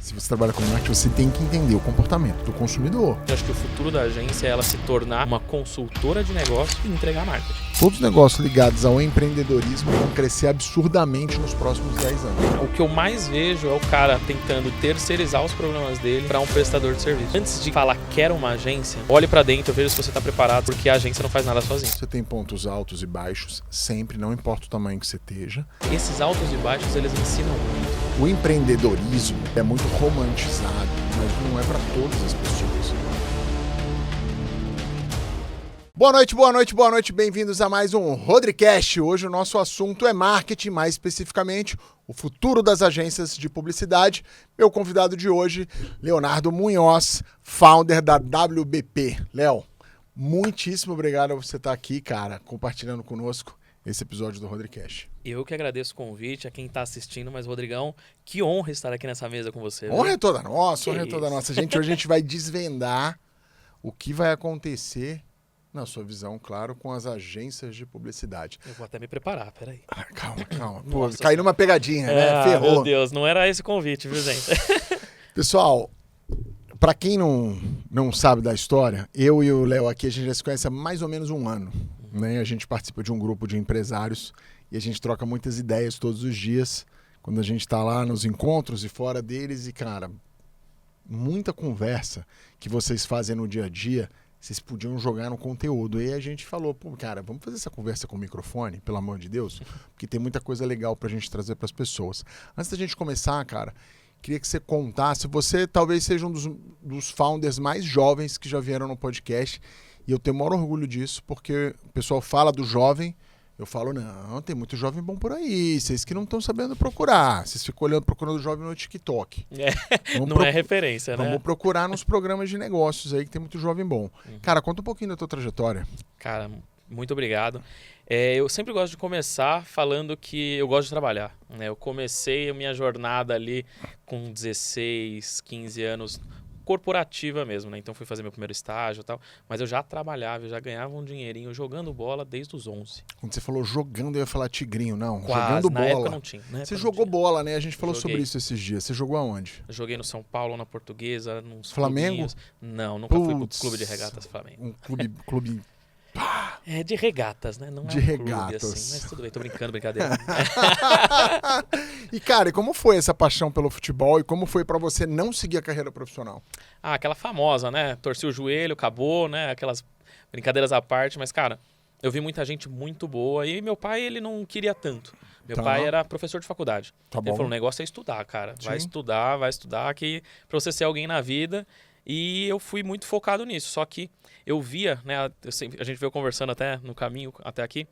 Se você trabalha com marketing, você tem que entender o comportamento do consumidor. Eu acho que o futuro da agência é ela se tornar uma consultora de negócio e entregar marketing. Todos os negócios ligados ao empreendedorismo vão crescer absurdamente nos próximos 10 anos. O que eu mais vejo é o cara tentando terceirizar os problemas dele para um prestador de serviço. Antes de falar quero uma agência, olhe para dentro, veja se você está preparado, porque a agência não faz nada sozinho. Você tem pontos altos e baixos, sempre, não importa o tamanho que você esteja. Esses altos e baixos, eles ensinam muito. O empreendedorismo é muito romantizado, mas não é para todas as pessoas. Boa noite, boa noite, boa noite. Bem-vindos a mais um Rodricast. Hoje o nosso assunto é marketing, mais especificamente o futuro das agências de publicidade. Meu convidado de hoje, Leonardo Munhoz, founder da WBP. Léo, muitíssimo obrigado por você estar aqui, cara, compartilhando conosco esse episódio do Rodricast. Eu que agradeço o convite a quem está assistindo, mas Rodrigão, que honra estar aqui nessa mesa com você. Honra é toda nossa, honra é Que toda isso. nossa. Hoje a gente vai desvendar o que vai acontecer, na sua visão, claro, com as agências de publicidade. Eu vou até me preparar, peraí. Calma. Pô, Nossa, caí numa pegadinha, né? Ferrou. Meu Deus, não era esse o convite, viu, gente? Pessoal, pra quem não sabe da história, eu e o Léo aqui, a gente já se conhece há mais ou menos um ano. Né? A gente participa de um grupo de empresários e a gente troca muitas ideias todos os dias, quando a gente tá lá nos encontros e fora deles. E, cara, muita conversa que vocês fazem no dia a dia, vocês podiam jogar no conteúdo. E aí a gente falou, pô, cara, vamos fazer essa conversa com o microfone, pelo amor de Deus, porque tem muita coisa legal pra gente trazer pras pessoas. Antes da gente começar, cara, queria que você contasse, você talvez seja um dos founders mais jovens que já vieram no podcast, e eu tenho o maior orgulho disso, porque o pessoal fala do jovem, eu falo, não, tem muito jovem bom por aí, vocês que não estão sabendo procurar, vocês ficam procurando o jovem no TikTok. Não é referência, né? Vamos procurar nos programas de negócios aí, que tem muito jovem bom. Cara, conta um pouquinho da tua trajetória. Cara, muito obrigado. Eu sempre gosto de começar falando que eu gosto de trabalhar. Né? Eu comecei a minha jornada ali com 16, 15 anos, corporativa mesmo, né? Então fui fazer meu primeiro estágio e tal, mas eu já trabalhava, eu já ganhava um dinheirinho jogando bola desde os 11. Quando você falou jogando, eu ia falar tigrinho, não. Quase, jogando na bola. época não tinha. Você jogou bola, né? A gente falou Joguei. sobre isso esses dias. Você jogou aonde? Eu joguei no São Paulo, na Portuguesa, nos Flamengo? clubinhos. Não, nunca fui pro Putz, clube de regatas Flamengo. Um clube É de regatas, né? Não De é um clube regatas. assim, mas tudo bem, tô brincando, brincadeira. E, cara, e como foi essa paixão pelo futebol e como foi pra você não seguir a carreira profissional? Aquela famosa, né? Torci o joelho, acabou, né? Aquelas brincadeiras à parte, mas, cara, eu vi muita gente muito boa e meu pai, ele não queria tanto. Meu Tá. pai era professor de faculdade. Tá bom. Ele falou, o negócio é estudar, cara. Vai Sim. estudar, que pra você ser alguém na vida. E eu fui muito focado nisso. Só que eu via, né? A gente veio conversando até no caminho até aqui.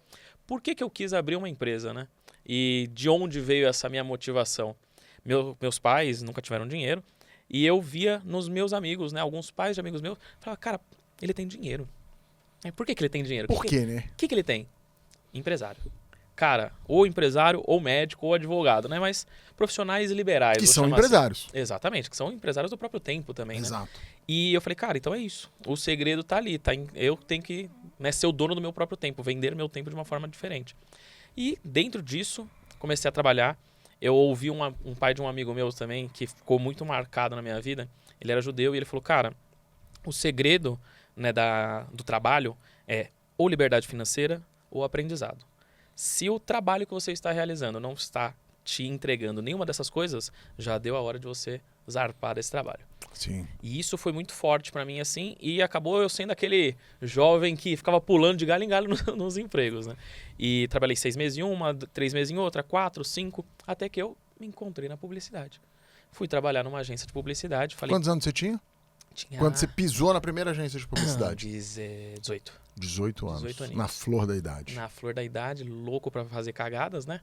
Por que eu quis abrir uma empresa, né? E de onde veio essa minha motivação? Meus pais nunca tiveram dinheiro. E eu via nos meus amigos, né? Alguns pais de amigos meus. Falava, cara, ele tem dinheiro. Por que ele tem dinheiro? Por quê, né? O que ele tem? Empresário. Cara, ou empresário, ou médico, ou advogado, né? Mas profissionais liberais. Que vou são chamar empresários. assim. Exatamente, que são empresários do próprio tempo também, né? Exato. E eu falei, cara, então é isso. O segredo tá ali, eu tenho que, né, ser o dono do meu próprio tempo, vender meu tempo de uma forma diferente. E dentro disso, comecei a trabalhar. Eu ouvi um pai de um amigo meu também, que ficou muito marcado na minha vida. Ele era judeu e ele falou, cara, o segredo, né, do trabalho é ou liberdade financeira ou aprendizado. Se o trabalho que você está realizando não está te entregando nenhuma dessas coisas, já deu a hora de você zarpar desse trabalho. Sim. E isso foi muito forte pra mim, assim, e acabou eu sendo aquele jovem que ficava pulando de galho em galho nos empregos, né? E trabalhei 6 meses em uma, 3 meses em outra, 4, 5, até que eu me encontrei na publicidade. Fui trabalhar numa agência de publicidade, falei... Quantos anos você tinha? Tinha... Quando você pisou na primeira agência de publicidade? 18. 18 anos. 18 aninhos. Na flor da idade. Na flor da idade, louco pra fazer cagadas, né?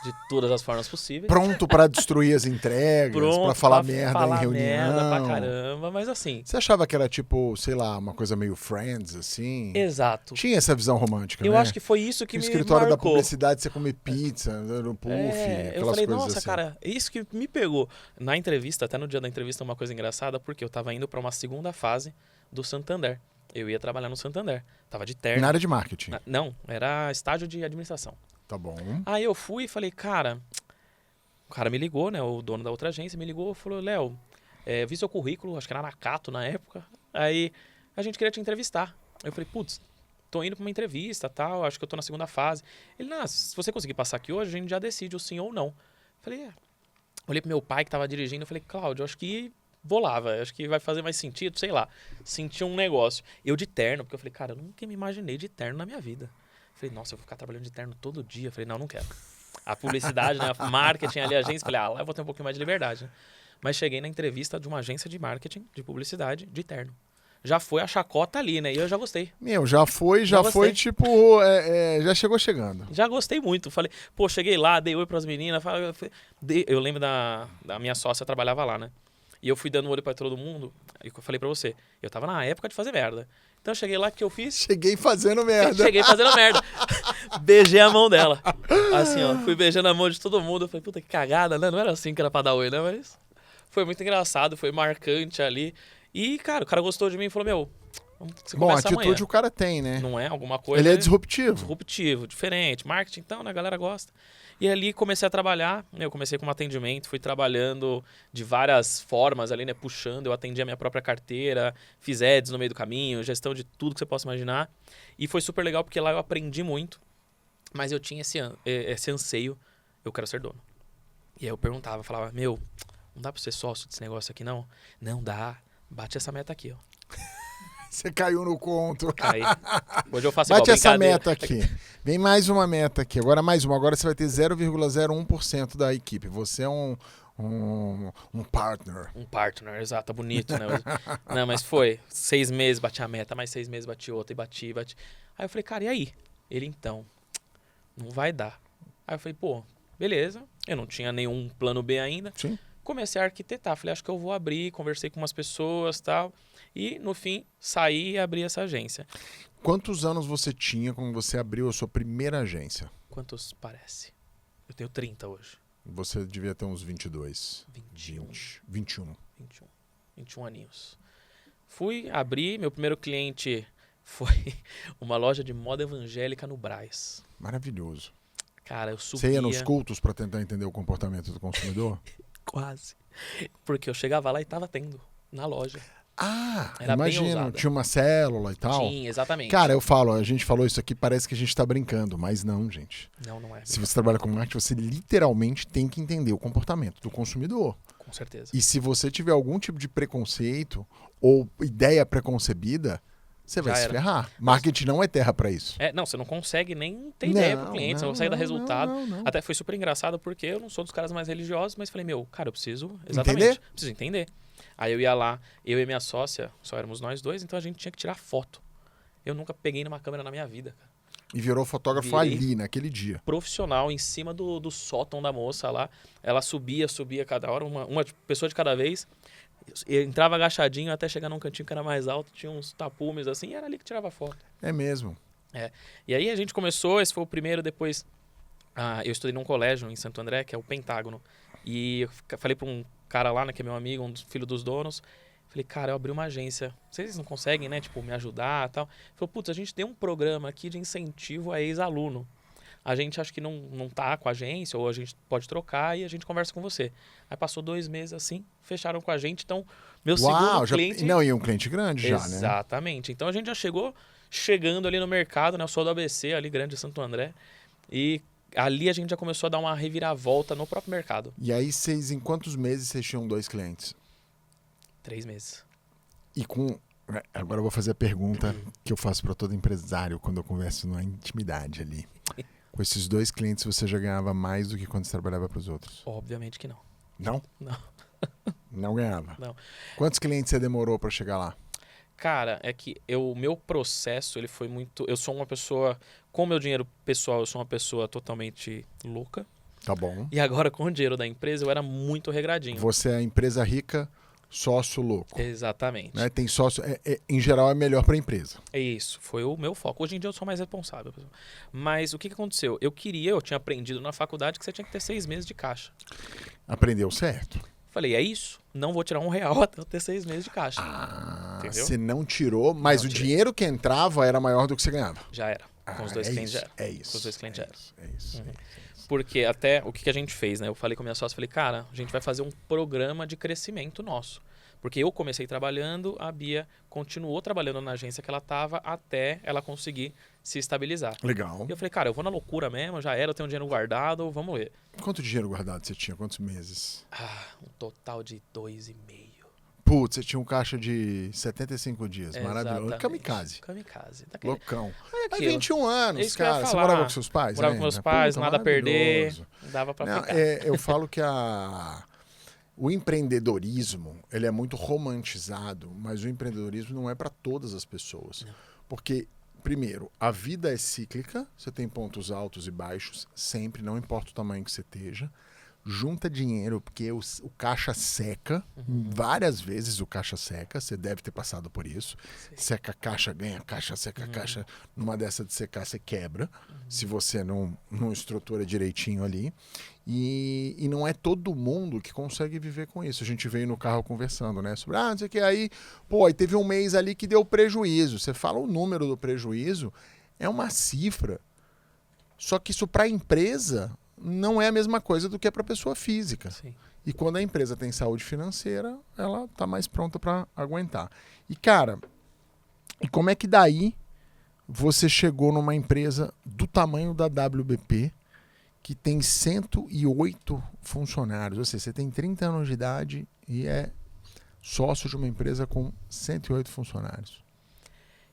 De todas as formas possíveis. Pronto pra destruir as entregas, Pronto pra falar pra merda falar em reunião. merda pra caramba, mas assim... Você achava que era tipo, sei lá, uma coisa meio Friends, assim? Exato. Tinha essa visão romântica, Eu né? acho que foi isso que No me escritório da marcou. publicidade, você comer pizza, no puff, Eu aquelas falei, coisas nossa, assim. cara, isso que me pegou. Na entrevista, até no dia da entrevista, uma coisa engraçada, porque eu tava indo pra uma segunda fase do Santander. Eu ia trabalhar no Santander. Tava de terno. Na área de marketing. Não, era estágio de administração. Tá bom. Aí eu fui e falei, cara, o cara me ligou, né? O dono da outra agência me ligou e falou, Léo, vi seu currículo, acho que era na Cato na época. Aí a gente queria te entrevistar. Aí eu falei, putz, tô indo pra uma entrevista, tal, acho que eu tô na segunda fase. Ele, não, se você conseguir passar aqui hoje, a gente já decide o sim ou não. Eu falei, olhei pro meu pai que tava dirigindo, eu falei, Cláudio, acho que vou lá, velho, acho que vai fazer mais sentido, sei lá. Senti um negócio. Eu de terno, porque eu falei, cara, eu nunca me imaginei de terno na minha vida. Eu falei, nossa, eu vou ficar trabalhando de terno todo dia. Eu falei, não quero. A publicidade, né, a marketing ali, a agência, falei, lá eu vou ter um pouquinho mais de liberdade, né? Mas cheguei na entrevista de uma agência de marketing, de publicidade, de terno. Já foi a chacota ali, né? E eu já gostei. Já foi, tipo, já chegou chegando. Já gostei muito. Falei, pô, cheguei lá, dei oi pras meninas. Eu lembro da minha sócia, trabalhava lá, né? E eu fui dando olho pra todo mundo. E eu falei pra você, eu tava na época de fazer merda. Então eu cheguei lá, o que eu fiz? Cheguei fazendo merda. Cheguei fazendo merda. Beijei a mão dela. Assim, ó, fui beijando a mão de todo mundo. Eu falei, puta, que cagada, né? Não era assim que era pra dar oi, né? Mas foi muito engraçado, foi marcante ali. E, cara, o cara gostou de mim e falou, meu, você Bom, começa atitude amanhã. o cara tem, né? Não é alguma coisa... Ele é disruptivo. Disruptivo, diferente. Marketing, então, né? A galera gosta. E ali comecei a trabalhar, eu comecei com um atendimento, fui trabalhando de várias formas ali, né? Puxando, eu atendi a minha própria carteira, fiz ads no meio do caminho, gestão de tudo que você possa imaginar. E foi super legal porque lá eu aprendi muito, mas eu tinha esse anseio, eu quero ser dono. E aí eu perguntava, falava, meu, não dá pra ser sócio desse negócio aqui, não? Não dá, bate essa meta aqui, ó. Você caiu no conto. Caí. Hoje eu faço Bate igual essa meta aqui. Vem mais uma meta aqui. Agora mais uma. Agora você vai ter 0,01% da equipe. Você é um partner. Um partner, exato. Tá bonito, né? Não, mas foi. 6 meses bati a meta, mais 6 meses bati outra e bati. Aí eu falei, cara, e aí? Ele, então, não vai dar. Aí eu falei, pô, beleza. Eu não tinha nenhum plano B ainda. Sim. Comecei a arquitetar. Falei, acho que eu vou abrir. Conversei com umas pessoas e tal. E, no fim, saí e abri essa agência. Quantos anos você tinha quando você abriu a sua primeira agência? Quantos parece? Eu tenho 30 hoje. Você devia ter uns 22. 21. 21. 21 aninhos. Fui abrir, meu primeiro cliente foi uma loja de moda evangélica no Brás. Maravilhoso. Cara, eu subia... Você ia nos cultos para tentar entender o comportamento do consumidor? Quase. Porque eu chegava lá e tava tendo, na loja. Era imagina, tinha uma célula e tal. Tinha, exatamente. Cara, a gente falou isso aqui, parece que a gente tá brincando, mas não, gente. Não é. Se você trabalha com marketing, você literalmente tem que entender o comportamento do consumidor. Com certeza. E se você tiver algum tipo de preconceito ou ideia preconcebida, você vai se ferrar. Marketing não é terra para isso. Não, você não consegue nem ter ideia pro cliente, você não consegue dar resultado. Não. Até foi super engraçado porque eu não sou dos caras mais religiosos, mas falei, meu, cara, eu preciso preciso entender. Aí eu ia lá, eu e minha sócia, só éramos nós dois, então a gente tinha que tirar foto. Eu nunca peguei numa câmera na minha vida, cara. E virou fotógrafo ali, naquele dia. Profissional, em cima do sótão da moça lá. Ela subia cada hora, uma pessoa de cada vez. Eu entrava agachadinho até chegar num cantinho que era mais alto, tinha uns tapumes assim, e era ali que tirava foto. É mesmo. E aí a gente começou, esse foi o primeiro, depois eu estudei num colégio em Santo André, que é o Pentágono. E eu falei pra um cara lá, né, que é meu amigo, filho dos donos. Falei, cara, eu abri uma agência. Vocês não conseguem, né, tipo, me ajudar e tal? Ele falou, putz, a gente tem um programa aqui de incentivo a ex-aluno. A gente acha que não tá com a agência, ou a gente pode trocar e a gente conversa com você. Aí passou 2 meses assim, fecharam com a gente. Então, meu segundo cliente... Não, e um cliente grande já, né? Exatamente. Então, a gente já chegando ali no mercado, né? Eu sou do ABC, ali grande de Santo André. E ali a gente já começou a dar uma reviravolta no próprio mercado. E aí, em quantos meses vocês tinham 2 clientes? 3 meses. E agora eu vou fazer a pergunta que eu faço para todo empresário quando eu converso na intimidade ali. Com esses 2 clientes, você já ganhava mais do que quando você trabalhava para os outros? Obviamente que não. Não? Não. Não ganhava? Não. Quantos clientes você demorou para chegar lá? Cara, é que o meu processo, ele foi muito... Eu sou uma pessoa... Com o meu dinheiro pessoal, eu sou uma pessoa totalmente louca. Tá bom. E agora, com o dinheiro da empresa, eu era muito regradinho. Você é a empresa rica, sócio louco. Exatamente. Né? Tem sócio... em geral, é melhor para a empresa. É isso. Foi o meu foco. Hoje em dia, eu sou mais responsável. Mas o que aconteceu? Eu tinha aprendido na faculdade que você tinha que ter 6 meses de caixa. Aprendeu certo. Falei, é isso? Não vou tirar R$1 até eu ter 6 meses de caixa. Entendeu? Você não tirou, mas o dinheiro que entrava era maior do que você ganhava. Já era. Com os 2 clientes já era. É isso. Com os 2 clientes já era. É isso. Porque até o que a gente fez, né? Eu falei com a minha sócia, falei, cara, a gente vai fazer um programa de crescimento nosso. Porque eu comecei trabalhando, a Bia continuou trabalhando na agência que ela estava até ela conseguir se estabilizar. Legal. E eu falei, cara, eu vou na loucura mesmo, já era, eu tenho dinheiro guardado, vamos ver. Quanto dinheiro guardado você tinha? Quantos meses? Um total de 2,5. Putz, você tinha um caixa de 75 dias. Maravilhoso. Exatamente. Kamikaze. Kamikaze. Daquele... Loucão. Olha Mas aquilo. 21 É anos, isso que eu ia cara. Você falar. morava com seus pais? Morava com meus pais, Puta, nada a perder, maravilhoso. dava pra Não, ficar. eu falo que o empreendedorismo, ele é muito romantizado, mas o empreendedorismo não é para todas as pessoas. Não. Porque, primeiro, a vida é cíclica, você tem pontos altos e baixos, sempre, não importa o tamanho que você esteja. Junta dinheiro, porque o caixa seca. Várias vezes o caixa seca. Você deve ter passado por isso. Sim. Seca a caixa, ganha a caixa, seca a caixa. Numa dessa de secar, você quebra. Se você não estrutura direitinho ali. E não é todo mundo que consegue viver com isso. A gente veio no carro conversando, né? Sobre, não sei o que. Aí teve um mês ali que deu prejuízo. Você fala o número do prejuízo, é uma cifra. Só que isso para a empresa não é a mesma coisa do que é para a pessoa física. Sim. E quando a empresa tem saúde financeira, ela tá mais pronta para aguentar. E, cara, como é que daí você chegou numa empresa do tamanho da WBP, que tem 108 funcionários? Ou seja, você tem 30 anos de idade e é sócio de uma empresa com 108 funcionários.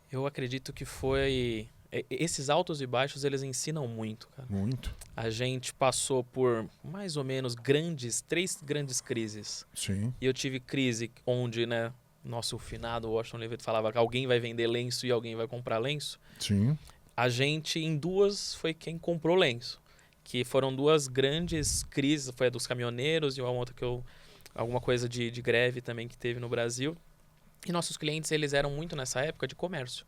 Eu acredito que foi... Esses altos e baixos, eles ensinam muito, cara. Muito. A gente passou por mais ou menos 3 grandes crises. Sim. E eu tive crise onde, né, nosso finado Washington Levitt falava que alguém vai vender lenço e alguém vai comprar lenço. Sim. A gente, em 2, foi quem comprou lenço. Que foram 2 grandes crises, foi a dos caminhoneiros e uma outra alguma coisa de greve também que teve no Brasil. E nossos clientes, eles eram muito nessa época de comércio.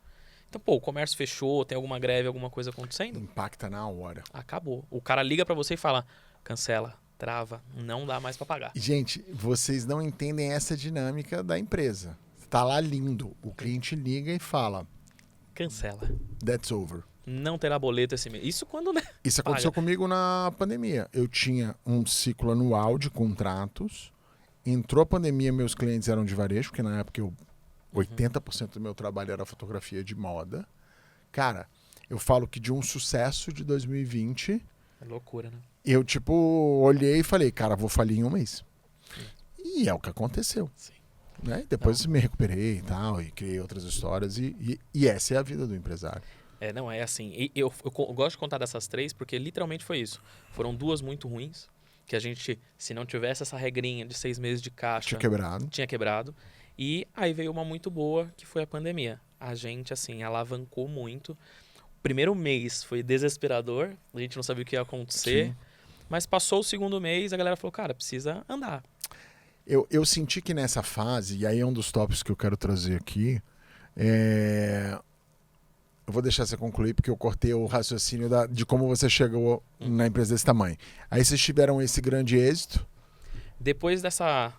Então, o comércio fechou, tem alguma greve, alguma coisa acontecendo? Impacta na hora. Acabou. O cara liga pra você e fala, cancela, trava, não dá mais pra pagar. Gente, vocês não entendem essa dinâmica da empresa. Tá lá lindo. O cliente liga e fala, Cancela. that's over. Não terá boleto esse mês. Isso quando, né? Isso aconteceu comigo na pandemia. Eu tinha um ciclo anual de contratos. Entrou a pandemia, meus clientes eram de varejo, porque na época 80% do meu trabalho era fotografia de moda. Cara, eu falo que de um sucesso de 2020, É loucura, né? eu olhei e falei, cara, vou falir em um mês. E é o que aconteceu. Sim. Né? Depois me recuperei e tal, e criei outras histórias. E essa é a vida do empresário. Não, é assim. Eu gosto de contar dessas 3 porque literalmente foi isso. Foram 2 muito ruins, que a gente, se não tivesse essa regrinha de 6 meses de caixa... Tinha quebrado. E aí veio uma muito boa, que foi a pandemia. A gente, assim, alavancou muito. O primeiro mês foi desesperador, a gente não sabia o que ia acontecer. Sim. Mas passou o segundo mês, a galera falou, cara, precisa andar. Eu senti que nessa fase, e aí é um dos tópicos que eu quero trazer aqui, eu vou deixar você concluir, porque eu cortei o raciocínio de como você chegou na empresa desse tamanho. Aí vocês tiveram esse grande êxito. Depois dessa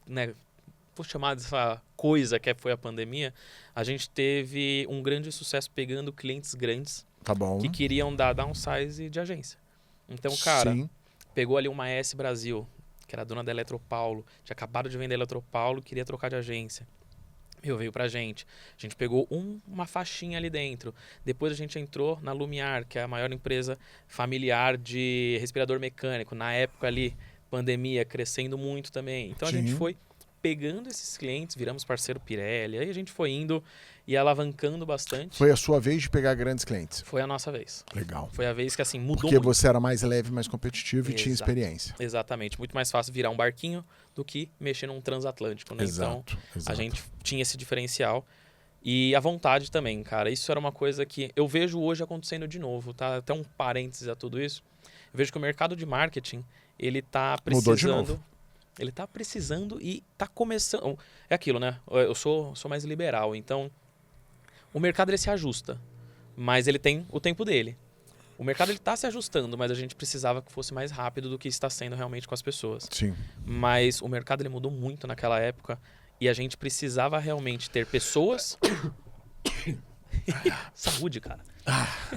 né, vou chamar dessa coisa que foi a pandemia, a gente teve um grande sucesso pegando clientes grandes que queriam dar downsize de agência. Então, cara, pegou ali uma S Brasil, que era dona da Eletropaulo, tinha acabado de vender a Eletropaulo, queria trocar de agência. Veio pra gente. A gente pegou uma faixinha ali dentro. Depois a gente entrou na Lumiar, que é a maior empresa familiar de respirador mecânico. Na época ali, pandemia, crescendo muito também. Então a gente foi pegando esses clientes, viramos parceiro Pirelli. Aí a gente foi indo e alavancando bastante. Foi a sua vez de pegar grandes clientes? Foi a nossa vez. Legal. Foi a vez que assim mudou Porque muito. você era mais leve, mais competitivo e tinha experiência. Exatamente. Muito mais fácil virar um barquinho do que mexer num transatlântico, né? Exato. A gente tinha esse diferencial. E a vontade também, cara. Isso era uma coisa que eu vejo hoje acontecendo de novo, tá? Até um parênteses a tudo isso. Eu vejo que o mercado de marketing, ele tá precisando... Mudou de novo. Ele tá precisando e tá começando... É aquilo, né? Eu sou mais liberal, então... O mercado, ele se ajusta, mas ele tem o tempo dele. O mercado, ele tá se ajustando, mas a gente precisava que fosse mais rápido do que está sendo realmente com as pessoas. Sim. Mas o mercado, ele mudou muito naquela época e a gente precisava realmente ter pessoas... Saúde, cara.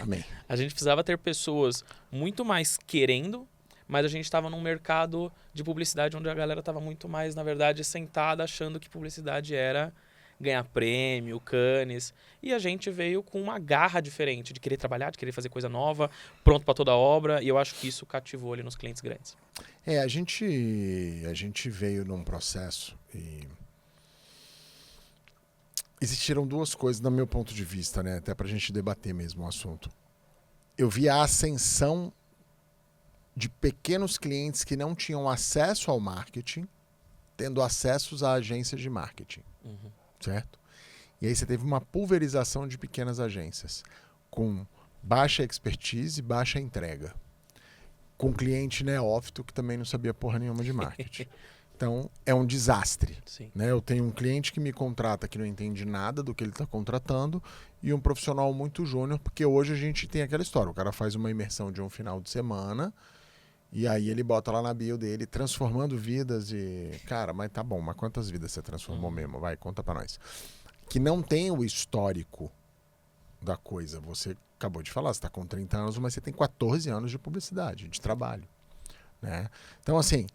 Amém. A gente precisava ter pessoas muito mais querendo, mas a gente estava num mercado de publicidade onde a galera estava muito mais, na verdade, sentada achando que publicidade era ganhar prêmio, Cannes. E a gente veio com uma garra diferente de querer trabalhar, de querer fazer coisa nova, pronto para toda a obra. E eu acho que isso cativou ali nos clientes grandes. A gente veio num processo e existiram duas coisas, do meu ponto de vista, né? Até pra gente debater mesmo o assunto. Eu vi a ascensão de pequenos clientes que não tinham acesso ao marketing, tendo acesso a agências de marketing. Certo? E aí você teve uma pulverização de pequenas agências com baixa expertise e baixa entrega. Com cliente neófito que também não sabia porra nenhuma de marketing. Então, é um desastre. Né? Eu tenho um cliente que me contrata que não entende nada do que ele está contratando e um profissional muito júnior, porque hoje a gente tem aquela história. O cara faz uma imersão de um final de semana e aí ele bota lá na bio dele, transformando vidas e... Cara, mas tá bom, mas quantas vidas você transformou mesmo? Vai, conta pra nós. Que não tem o histórico da coisa. Você acabou de falar, você tá com 30 anos, mas você tem 14 anos de publicidade, de trabalho. Né? Então, assim,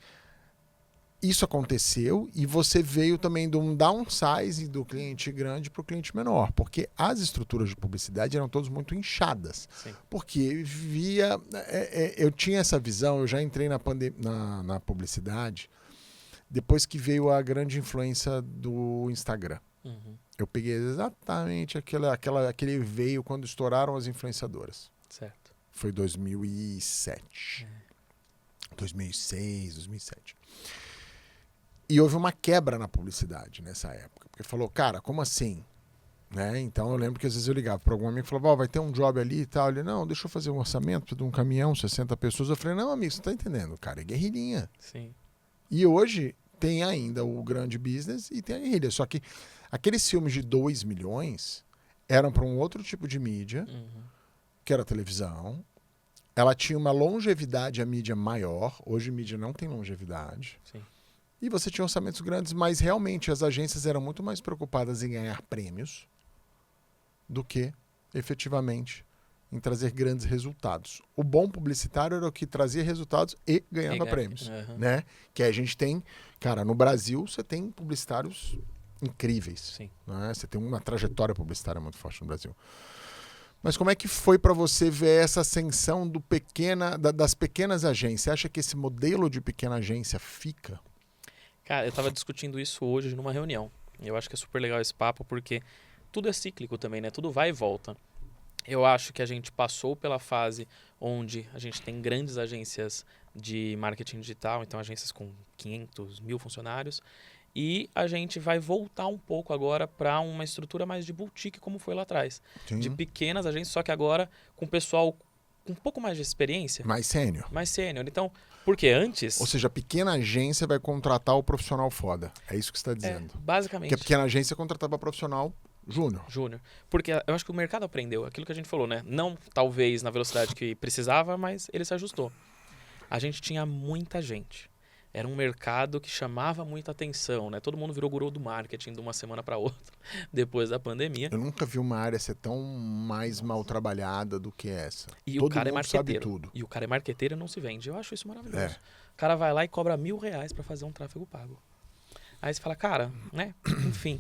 isso aconteceu e você veio também de um downsize do cliente grande para o cliente menor, porque as estruturas de publicidade eram todas muito inchadas. Porque eu tinha essa visão, eu já entrei na publicidade depois que veio a grande influência do Instagram. Eu peguei exatamente aquele veio quando estouraram as influenciadoras. Certo. Foi 2007. 2006, 2007. E houve uma quebra na publicidade nessa época. Porque falou, cara, como assim? Né? Então eu lembro que às vezes eu ligava para algum amigo e falava, vai ter um job ali e tal. Ele, não, deixa eu fazer um orçamento de um caminhão, 60 pessoas. Eu falei, não, amigo, você tá entendendo, cara, é guerrilhinha. Sim. E hoje tem ainda o grande business e tem a guerrilha. Só que aqueles filmes de 2 milhões eram para um outro tipo de mídia, que era a televisão. Ela tinha uma longevidade, a mídia maior. Hoje a mídia não tem longevidade. Sim. E você tinha orçamentos grandes, mas realmente as agências eram muito mais preocupadas em ganhar prêmios do que, efetivamente, em trazer grandes resultados. O bom publicitário era o que trazia resultados e ganhava prêmios. Né? Que a gente tem... Cara, no Brasil você tem publicitários incríveis. Né? Você tem uma trajetória publicitária muito forte no Brasil. Mas como é que foi para você ver essa ascensão das pequenas agências? Você acha que esse modelo de pequena agência fica? Cara, eu estava discutindo isso hoje numa reunião. Eu acho que é super legal esse papo, porque tudo é cíclico também, né? Tudo vai e volta. Eu acho que a gente passou pela fase onde a gente tem grandes agências de marketing digital, então agências com 500, 1.000 funcionários, e a gente vai voltar um pouco agora para uma estrutura mais de boutique, como foi lá atrás. Sim. De pequenas agências, só que agora com pessoal com um pouco mais de experiência. Mais sênior. Mais sênior. Então, porque antes... Ou seja, a pequena agência vai contratar o profissional foda. É isso que você está dizendo. Basicamente. Porque a pequena agência contratava profissional júnior. Porque eu acho que o mercado aprendeu aquilo que a gente falou, né? Não talvez na velocidade que precisava, mas ele se ajustou. A gente tinha muita gente. Era um mercado que chamava muita atenção, né? Todo mundo virou guru do marketing de uma semana para outra, depois da pandemia. Eu nunca vi uma área ser tão mais mal trabalhada do que essa. E Todo o cara mundo é marqueteiro. sabe tudo. E o cara é marqueteiro e não se vende. Eu acho isso maravilhoso. O cara vai lá e cobra R$1.000 para fazer um tráfego pago. Aí você fala, cara, né? Enfim,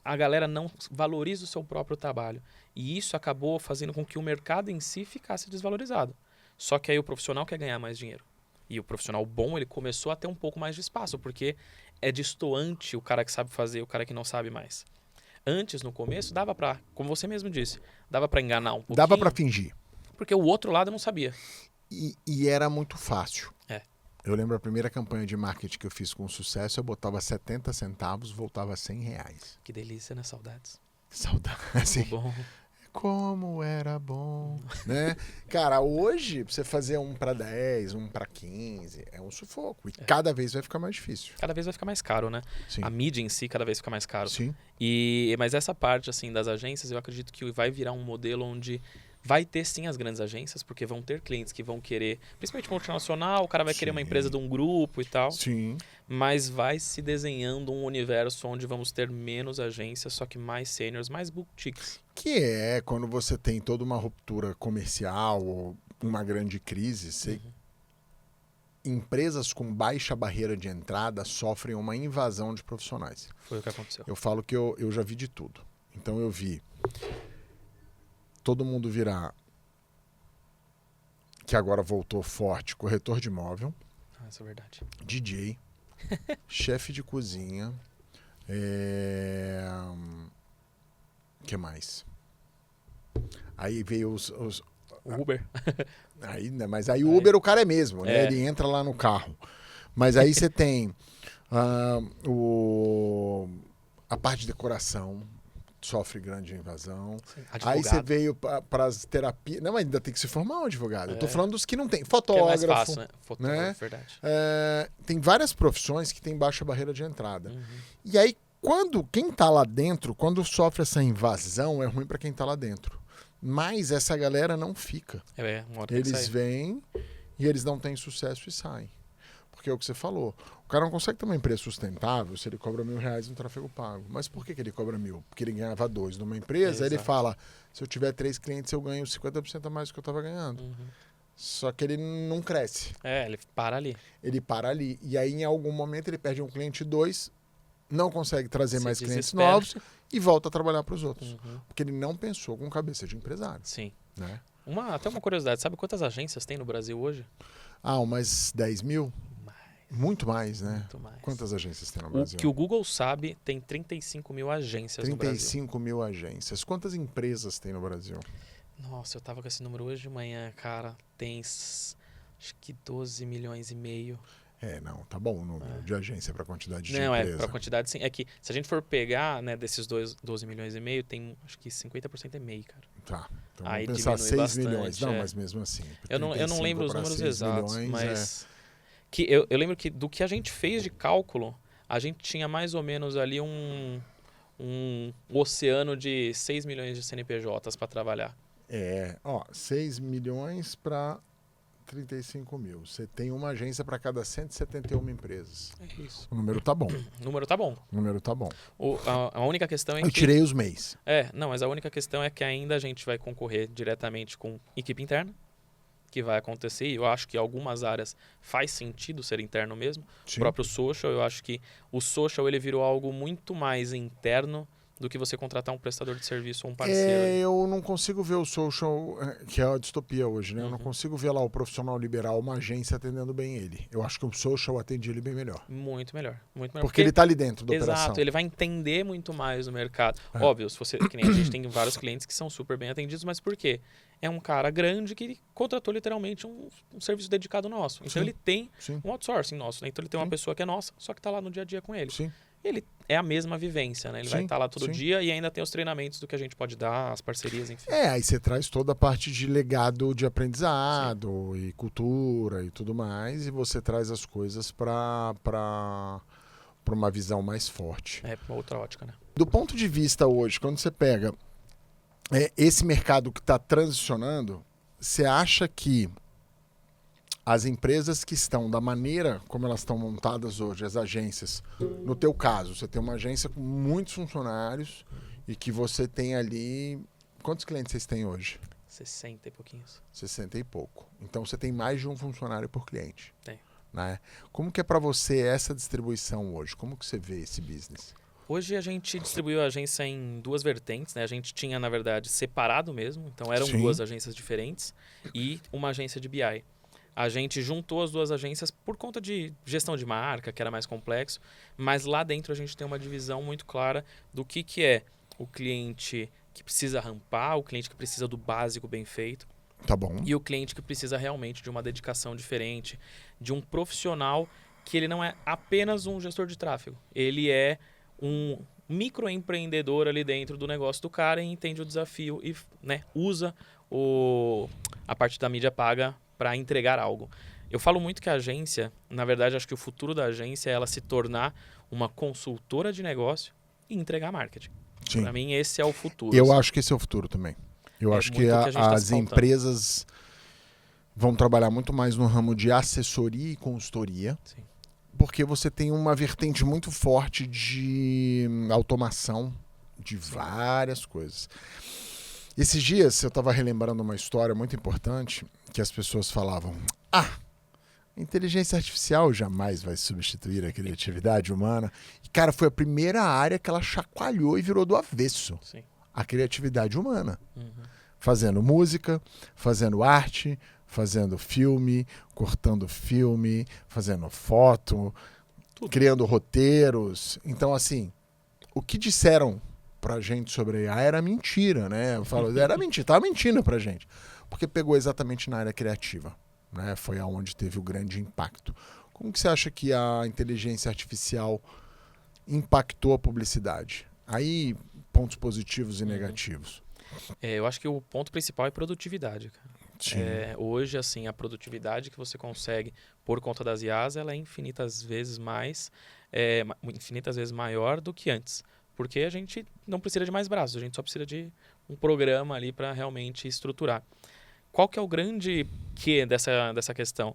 a galera não valoriza o seu próprio trabalho. E isso acabou fazendo com que o mercado em si ficasse desvalorizado. Só que aí o profissional quer ganhar mais dinheiro. E o profissional bom, ele começou a ter um pouco mais de espaço, porque é destoante o cara que sabe fazer e o cara que não sabe mais. Antes, no começo, dava pra, como você mesmo disse, dava pra enganar um pouquinho. Dava pra fingir. Porque o outro lado não sabia. E era muito fácil. Eu lembro a primeira campanha de marketing que eu fiz com sucesso, eu botava 70 centavos, voltava R$100. Que delícia, né? Saudades. Saudades. Assim, bom. Como era bom, né? Cara, hoje, pra você fazer um para 10, um para 15, é um sufoco. E cada vez vai ficar mais difícil. Cada vez vai ficar mais caro, né? Sim. A mídia em si cada vez fica mais caro. Sim. Mas essa parte, assim, das agências, eu acredito que vai virar um modelo onde Vai ter sim as grandes agências, porque vão ter clientes que vão querer, principalmente multinacional, o cara vai querer uma empresa de um grupo e tal. Sim. Mas vai se desenhando um universo onde vamos ter menos agências, só que mais seniors, mais boutiques. Que é quando você tem toda uma ruptura comercial ou uma grande crise, empresas com baixa barreira de entrada sofrem uma invasão de profissionais. Foi o que aconteceu. Eu falo que eu já vi de tudo. Então eu vi todo mundo virar, que agora voltou forte, corretor de imóvel, Isso é verdade. DJ, chefe de cozinha, que mais? Aí veio O Uber. Aí, né, mas aí o Uber o cara é mesmo, né? Ele entra lá no carro. Mas aí você tem a parte de decoração, sofre grande invasão. Aí você veio para as terapias. Não, mas ainda tem que se formar um advogado. Eu tô falando dos que não tem. Fotógrafo. Que é mais fácil, né? Fotógrafo, verdade. Tem várias profissões que têm baixa barreira de entrada. E aí, quem tá lá dentro, quando sofre essa invasão, é ruim para quem tá lá dentro. Mas essa galera não fica. Eles vêm e eles não têm sucesso e saem. Porque é o que você falou. O cara não consegue ter uma empresa sustentável se ele cobra R$1.000 no tráfego pago. Mas por que ele cobra 1.000? Porque ele ganhava 2 numa empresa, aí ele fala, se eu tiver 3 clientes eu ganho 50% a mais do que eu estava ganhando. Só que ele não cresce. Ele para ali. Ele para ali. E aí em algum momento ele perde um cliente 2, não consegue trazer mais clientes novos e volta a trabalhar para os outros. Porque ele não pensou com cabeça de empresário. Sim. Né? Até uma curiosidade, sabe quantas agências tem no Brasil hoje? Umas 10 mil? Muito mais, né? Muito mais. Quantas agências tem no Brasil? O que o Google sabe, tem 35 mil agências no Brasil. 35 mil agências. Quantas empresas tem no Brasil? Nossa, eu tava com esse número hoje de manhã, cara. Tem acho que 12 milhões e meio. Não, tá bom o número de agência para quantidade de não, empresa. Para quantidade sim. É que se a gente for pegar, né, desses 12 milhões e meio, tem acho que 50% é MEI, cara. Tá. Então aí vamos pensar 6 bastante, milhões. Não, mas mesmo assim. Eu não lembro os números exatos, milhões, mas que eu lembro que do que a gente fez de cálculo, a gente tinha mais ou menos ali um oceano de 6 milhões de CNPJs para trabalhar. 6 milhões para 35 mil. Você tem uma agência para cada 171 empresas. É isso. O número tá bom. O número tá bom. O número tá bom. A única questão é que... Eu tirei os MEIs. Não, mas a única questão é que ainda a gente vai concorrer diretamente com equipe interna, que vai acontecer, e eu acho que algumas áreas faz sentido ser interno mesmo. Sim. O próprio social, eu acho que o social ele virou algo muito mais interno do que você contratar um prestador de serviço ou um parceiro. Eu não consigo ver o social, que é a distopia hoje, né? Eu não consigo ver lá o profissional liberal, uma agência atendendo bem ele. Eu acho que o social atende ele bem melhor. Muito melhor. Porque ele tá ali dentro da operação. Exato, ele vai entender muito mais o mercado. Óbvio, se você, que nem a gente tem vários clientes que são super bem atendidos, mas por quê? É um cara grande que contratou literalmente um serviço dedicado nosso. Então ele tem um outsourcing nosso, né? Então ele tem uma pessoa que é nossa, só que tá lá no dia a dia com ele. Sim. Ele é a mesma vivência, né? Ele vai estar lá todo dia e ainda tem os treinamentos do que a gente pode dar, as parcerias, enfim. Aí você traz toda a parte de legado de aprendizado e cultura e tudo mais, e você traz as coisas para uma visão mais forte. Para uma outra ótica, né? Do ponto de vista hoje, quando você pega esse mercado que está transicionando, você acha que as empresas que estão da maneira como elas estão montadas hoje, as agências, no teu caso, você tem uma agência com muitos funcionários e que você tem ali... Quantos clientes vocês têm hoje? 60 e pouquinhos. 60 e pouco. Então você tem mais de um funcionário por cliente. Tem. Né? Como que é para você essa distribuição hoje? Como que você vê esse business? Hoje a gente distribuiu a agência em 2 vertentes, né? A gente tinha, na verdade, separado mesmo. Então eram 2 agências diferentes e uma agência de BI. A gente juntou as 2 agências por conta de gestão de marca, que era mais complexo, mas lá dentro a gente tem uma divisão muito clara do que é o cliente que precisa rampar, o cliente que precisa do básico bem feito. Tá bom. E o cliente que precisa realmente de uma dedicação diferente, de um profissional que ele não é apenas um gestor de tráfego. Ele é um microempreendedor ali dentro do negócio do cara e entende o desafio e, né, usa a parte da mídia paga para entregar algo. Eu falo muito que a agência, na verdade, acho que o futuro da agência é ela se tornar uma consultora de negócio e entregar marketing. Para mim, esse é o futuro. Eu acho que esse é o futuro também. Eu É acho que muito o que a gente tá as se pautando. empresas vão trabalhar muito mais no ramo de assessoria e consultoria, Sim. porque você tem uma vertente muito forte de automação de várias coisas. Esses dias eu estava relembrando uma história muito importante que as pessoas falavam: inteligência artificial jamais vai substituir a criatividade humana. E, cara, foi a primeira área que ela chacoalhou e virou do avesso. Sim. A criatividade humana. Uhum. Fazendo música, fazendo arte, fazendo filme, cortando filme, fazendo foto, Tudo. criando roteiros. Então, assim, o que disseram pra gente sobre a AI era mentira, né? Eu falo, era mentira, tava mentindo pra gente. Porque pegou exatamente na área criativa, né? Foi aonde teve o grande impacto. Como que você acha que a inteligência artificial impactou a publicidade? Aí, pontos positivos e negativos. Eu acho que o ponto principal é produtividade, cara. Sim. Hoje, assim, a produtividade que você consegue por conta das IAs, ela é infinitas vezes maior do que antes. Porque a gente não precisa de mais braços, a gente só precisa de um programa ali para realmente estruturar. Qual que é o grande quê dessa questão?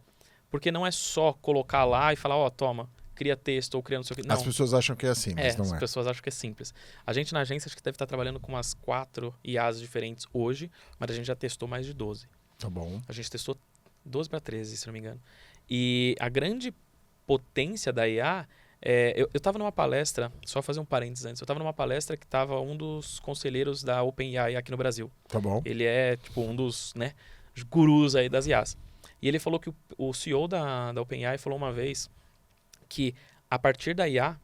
Porque não é só colocar lá e falar, ó, toma, cria texto ou cria não sei o quê. Não. As pessoas acham que é assim, mas não As é. pessoas acham que é simples. A gente na agência acho que deve estar trabalhando com umas 4 IAs diferentes hoje, mas a gente já testou mais de 12. Tá bom. A gente testou 12 para 13, se não me engano. E a grande potência da IA... eu estava numa palestra, só fazer um parênteses antes, eu estava numa palestra que estava um dos conselheiros da OpenAI aqui no Brasil. Tá bom. Ele é tipo um dos os gurus aí das IAs. E ele falou que o CEO da OpenAI falou uma vez que a partir da IA,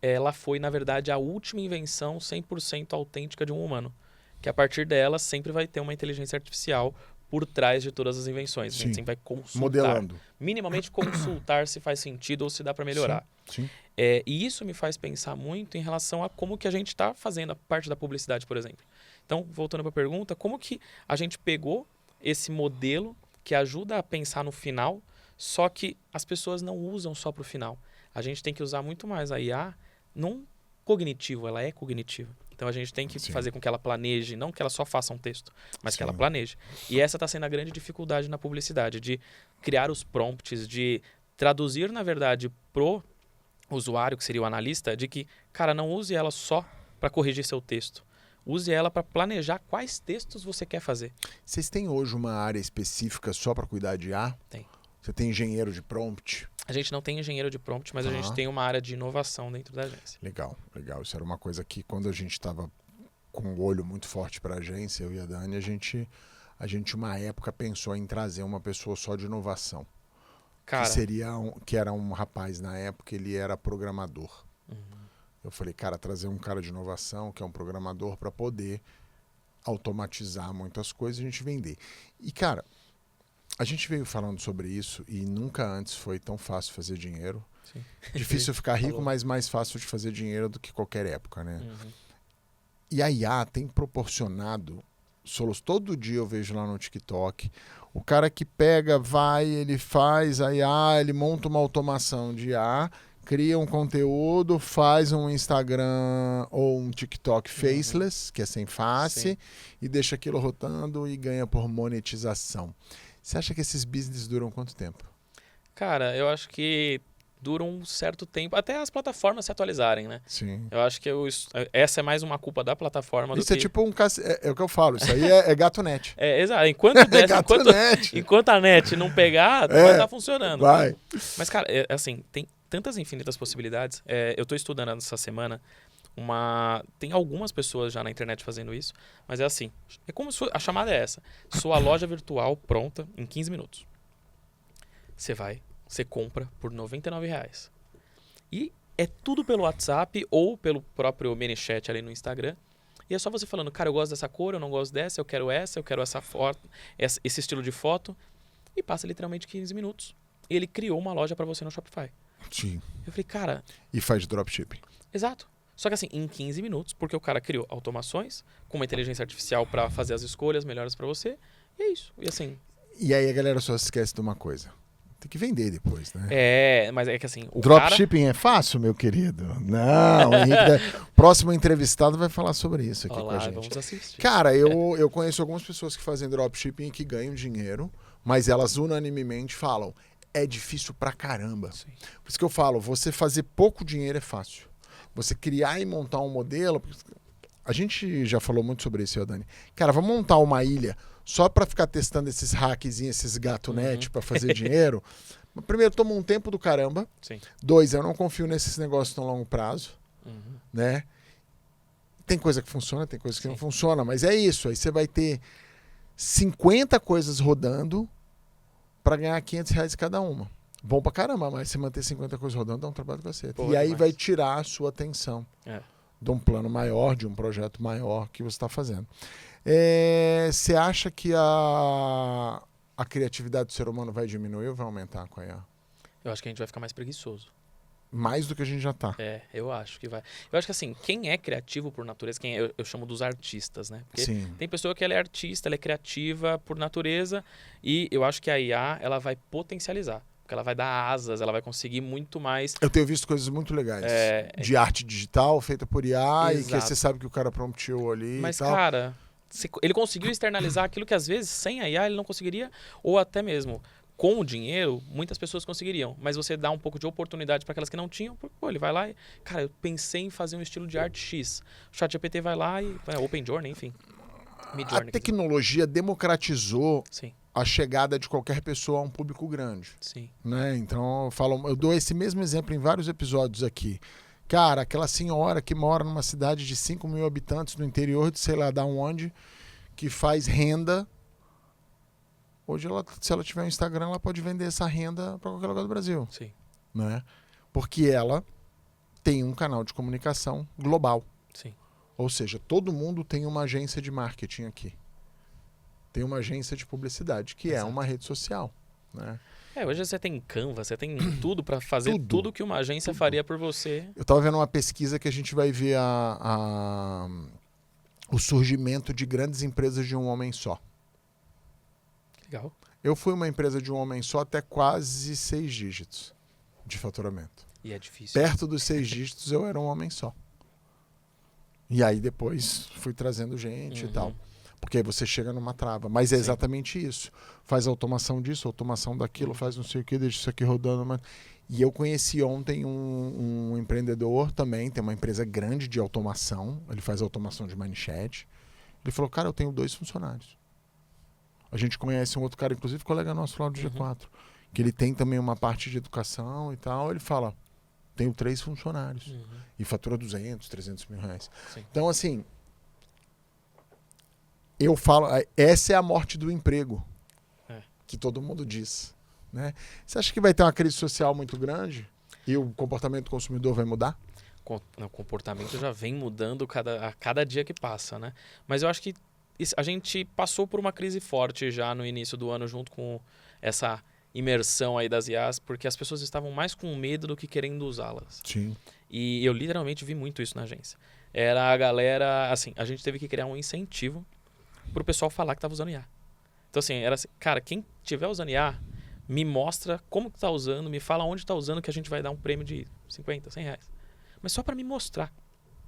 ela foi, na verdade, a última invenção 100% autêntica de um humano. Que a partir dela sempre vai ter uma inteligência artificial por trás de todas as invenções. A gente Sim. sempre vai consultar. Modelando. Minimamente consultar se faz sentido ou se dá para melhorar. Sim. E isso me faz pensar muito em relação a como que a gente está fazendo a parte da publicidade, por exemplo. Então, voltando para a pergunta, como que a gente pegou esse modelo que ajuda a pensar no final, só que as pessoas não usam só para o final. A gente tem que usar muito mais a IA não cognitivo, ela é cognitiva. Então a gente tem que fazer com que ela planeje, não que ela só faça um texto, mas que ela planeje. E essa está sendo a grande dificuldade na publicidade, de criar os prompts, de traduzir, na verdade, pro usuário, que seria o analista, de que, cara, não use ela só para corrigir seu texto. Use ela para planejar quais textos você quer fazer. Vocês têm hoje uma área específica só para cuidar de IA? Tem. Você tem engenheiro de prompt? A gente não tem engenheiro de prompt, mas a gente tem uma área de inovação dentro da agência. Legal, legal. Isso era uma coisa que quando a gente estava com um olho muito forte para a agência, eu e a Dani, a gente uma época pensou em trazer uma pessoa só de inovação. Cara, Que era um rapaz na época, ele era programador. Eu falei, cara, trazer um cara de inovação, que é um programador, para poder automatizar muitas coisas e a gente vender. E, cara, a gente veio falando sobre isso e nunca antes foi tão fácil fazer dinheiro. Sim. Difícil ficar rico, Falou. mas mais fácil de fazer dinheiro do que qualquer época, né? E a IA tem proporcionado solos. Todo dia eu vejo lá no TikTok. O cara que pega, vai, ele faz a IA, ele monta uma automação de IA, cria um conteúdo, faz um Instagram ou um TikTok faceless, que é sem face, e deixa aquilo rotando e ganha por monetização. Você acha que esses business duram quanto tempo? Cara, eu acho que dura um certo tempo, até as plataformas se atualizarem, né? Sim. Eu acho que essa é mais uma culpa da plataforma do Isso que... é tipo é o que eu falo, isso aí é gato net. Exato. Enquanto a net não pegar, vai estar funcionando. Vai. Mas, cara, assim, tem tantas infinitas possibilidades. Eu tô estudando essa semana tem algumas pessoas já na internet fazendo isso, mas é assim, é como se a chamada é essa: sua loja virtual pronta em 15 minutos. Você compra por R$99. E é tudo pelo WhatsApp ou pelo próprio ManyChat ali no Instagram. E é só você falando, cara, eu gosto dessa cor, eu não gosto dessa, eu quero essa foto, esse estilo de foto. E passa literalmente 15 minutos. E ele criou uma loja para você no Shopify. Sim. Eu falei, cara... E faz dropshipping. Exato. Só que assim, em 15 minutos, porque o cara criou automações com uma inteligência artificial para fazer as escolhas melhores para você. E é isso. E assim... E aí a galera só se esquece de uma coisa. Tem que vender depois, né? Mas é que assim, o Dropshipping é fácil, meu querido? Não, o Henrique, próximo entrevistado vai falar sobre isso aqui com a gente. Vamos assistir. Cara, eu conheço algumas pessoas que fazem dropshipping e que ganham dinheiro, mas elas unanimemente falam, é difícil pra caramba. Sim. Por isso que eu falo, você fazer pouco dinheiro é fácil. Você criar e montar um modelo... A gente já falou muito sobre isso, Dani. Cara, vamos montar uma ilha só pra ficar testando esses hackzinhos, esses gato-net pra fazer dinheiro. Primeiro, toma um tempo do caramba. Sim. 2, eu não confio nesses negócios tão longo prazo. Né? Tem coisa que funciona, tem coisa que não funciona, mas é isso. Aí você vai ter 50 coisas rodando pra ganhar R$500 cada uma. Bom pra caramba, mas você manter 50 coisas rodando dá um trabalho do cacete. E aí vai tirar a sua atenção de um plano maior, de um projeto maior que você está fazendo. Você acha que a criatividade do ser humano vai diminuir ou vai aumentar com a IA? Eu acho que a gente vai ficar mais preguiçoso. Mais do que a gente já tá. Eu acho que vai. Eu acho que assim, quem é criativo por natureza, eu chamo dos artistas, né? Porque tem pessoa que ela é artista, ela é criativa por natureza, e eu acho que a IA, ela vai potencializar. Porque ela vai dar asas, ela vai conseguir muito mais. Eu tenho visto coisas muito legais. De arte digital, feita por IA, e que você sabe que o cara prompteou ali. Mas, e tal. cara, ele conseguiu externalizar aquilo que às vezes sem a IA ele não conseguiria, ou até mesmo com o dinheiro, muitas pessoas conseguiriam. Mas você dá um pouco de oportunidade para aquelas que não tinham, pô, ele vai lá e. Cara, eu pensei em fazer um estilo de arte X. O ChatGPT vai lá e. OpenJourney, enfim. A tecnologia democratizou Sim. a chegada de qualquer pessoa a um público grande. Sim. Né? Então, eu dou esse mesmo exemplo em vários episódios aqui. Cara, aquela senhora que mora numa cidade de 5 mil habitantes no interior de sei lá da onde, que faz renda. Hoje, se ela tiver um Instagram, ela pode vender essa renda para qualquer lugar do Brasil. Sim. Né? Porque ela tem um canal de comunicação global. Sim. Ou seja, todo mundo tem uma agência de marketing aqui. Tem uma agência de publicidade, que é uma rede social. Né? Hoje você tem Canva, você tem tudo para fazer tudo que uma agência faria por você. Eu estava vendo uma pesquisa que a gente vai ver o surgimento de grandes empresas de um homem só. Legal. Eu fui uma empresa de um homem só até quase 6 dígitos de faturamento. E é difícil. Perto dos 6 dígitos eu era um homem só. E aí depois fui trazendo gente e tal. Porque aí você chega numa trava. Mas é exatamente isso. Faz automação disso, automação daquilo, faz não sei o que, deixa isso aqui rodando. Mas... E eu conheci ontem um empreendedor também, tem uma empresa grande de automação. Ele faz automação de manchete. Ele falou, cara, eu tenho 2 funcionários. A gente conhece um outro cara, inclusive colega nosso lá do G4, que ele tem também uma parte de educação e tal. Ele fala, tenho 3 funcionários. E fatura 200, 300 mil reais. Sim. Então, assim... Eu falo, essa é a morte do emprego, que todo mundo diz. Né? Você acha que vai ter uma crise social muito grande e o comportamento do consumidor vai mudar? O comportamento já vem mudando a cada dia que passa, né? Mas eu acho que a gente passou por uma crise forte já no início do ano, junto com essa imersão aí das IAs, porque as pessoas estavam mais com medo do que querendo usá-las. Sim. E eu literalmente vi muito isso na agência. Era a galera, assim, a gente teve que criar um incentivo pro pessoal falar que tava usando IA. Então, assim, era assim, cara, quem tiver usando IA, me mostra como que tá usando, me fala onde tá usando, que a gente vai dar um prêmio de 50, 100 reais. Mas só para me mostrar.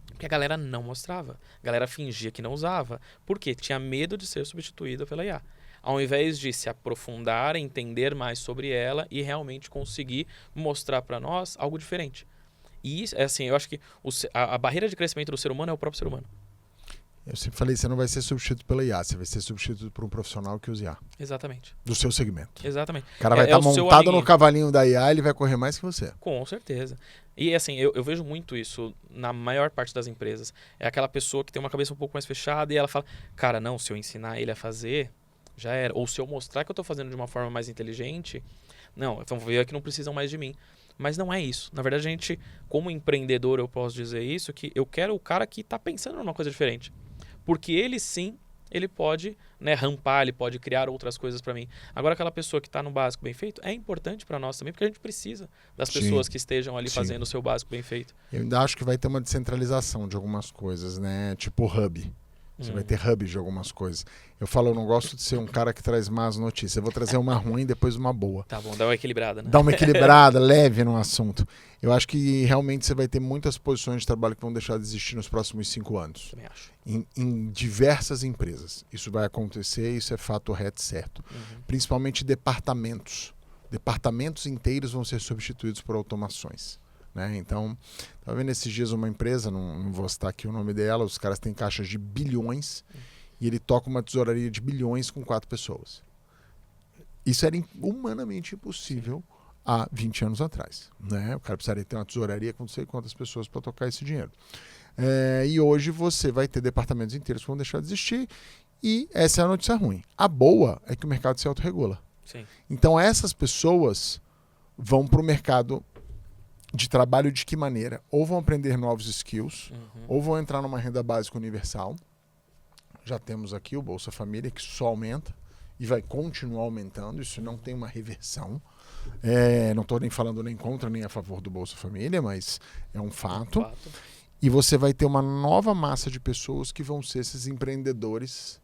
Porque a galera não mostrava. A galera fingia que não usava. Por quê? Tinha medo de ser substituída pela IA. Ao invés de se aprofundar, entender mais sobre ela e realmente conseguir mostrar para nós algo diferente. E isso, assim, eu acho que a barreira de crescimento do ser humano é o próprio ser humano. Eu sempre falei, você não vai ser substituído pela IA, você vai ser substituído por um profissional que usa IA. Exatamente. Do seu segmento. Exatamente. O cara vai estar montado no cavalinho da IA, ele vai correr mais que você. Com certeza. E assim, eu vejo muito isso na maior parte das empresas. É aquela pessoa que tem uma cabeça um pouco mais fechada e ela fala, cara, não, se eu ensinar ele a fazer, já era. Ou se eu mostrar que eu estou fazendo de uma forma mais inteligente, não, então ver que não precisam mais de mim. Mas não é isso. Na verdade, a gente, como empreendedor, eu posso dizer isso, que eu quero o cara que está pensando numa coisa diferente. Porque ele sim, ele pode, né, rampar, ele pode criar outras coisas para mim. Agora, aquela pessoa que está no básico bem feito é importante para nós também, porque a gente precisa das pessoas que estejam ali fazendo o seu básico bem feito. Eu ainda acho que vai ter uma descentralização de algumas coisas, né? Tipo hub. Você vai ter hubs de algumas coisas. Eu falo, eu não gosto de ser um cara que traz más notícias. Eu vou trazer uma ruim e depois uma boa. Tá bom, dá uma equilibrada, né? Dá uma equilibrada, leve no assunto. Eu acho que realmente você vai ter muitas posições de trabalho que vão deixar de existir nos próximos 5 anos. Também acho. Em diversas empresas. Isso vai acontecer, isso é fato reto certo. Principalmente departamentos. Departamentos inteiros vão ser substituídos por automações. Né? Então, estava vendo esses dias uma empresa, não vou citar aqui o nome dela, os caras têm caixas de bilhões e ele toca uma tesouraria de bilhões com 4 pessoas. Isso era humanamente impossível há 20 anos atrás. Né? O cara precisaria ter uma tesouraria com não sei quantas pessoas para tocar esse dinheiro. E hoje você vai ter departamentos inteiros que vão deixar de existir e essa é a notícia ruim. A boa é que o mercado se autorregula. Sim. Então essas pessoas vão para o mercado de trabalho de que maneira? Ou vão aprender novos skills, ou vão entrar numa renda básica universal. Já temos aqui o Bolsa Família, que só aumenta e vai continuar aumentando. Isso não tem uma reversão. Não estou nem falando nem contra nem a favor do Bolsa Família, mas é um fato. E você vai ter uma nova massa de pessoas que vão ser esses empreendedores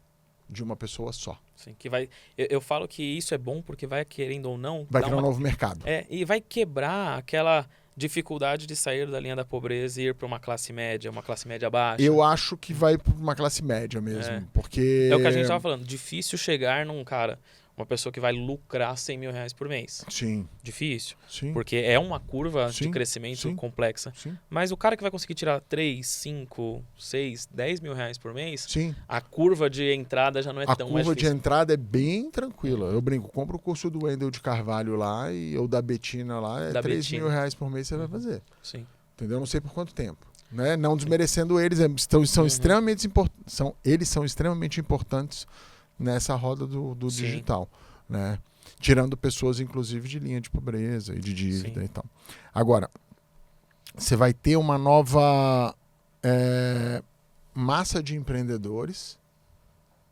de uma pessoa só. Sim, que vai. Eu falo que isso é bom porque vai, querendo ou não, vai criar um novo mercado. E vai quebrar aquela dificuldade de sair da linha da pobreza e ir para uma classe média baixa. Eu acho que vai para uma classe média mesmo, porque... É o que a gente estava falando, difícil chegar num cara, uma pessoa que vai lucrar R$100.000 por mês. Sim. Difícil. Sim. Porque é uma curva Sim. de crescimento Sim. complexa. Sim. Mas o cara que vai conseguir tirar 3, 5, 6, R$10.000 por mês, Sim. a curva de entrada já não é tão mais difícil. A curva de entrada é bem tranquila. Eu brinco, compra o curso do Wendel de Carvalho lá ou da Betina lá, R$3.000 por mês você vai fazer. Sim. Entendeu? Não sei por quanto tempo. Né? Não desmerecendo eles, são extremamente eles são extremamente importantes nessa roda do digital. Né? Tirando pessoas, inclusive, de linha de pobreza e de dívida e tal. Agora, você vai ter uma nova massa de empreendedores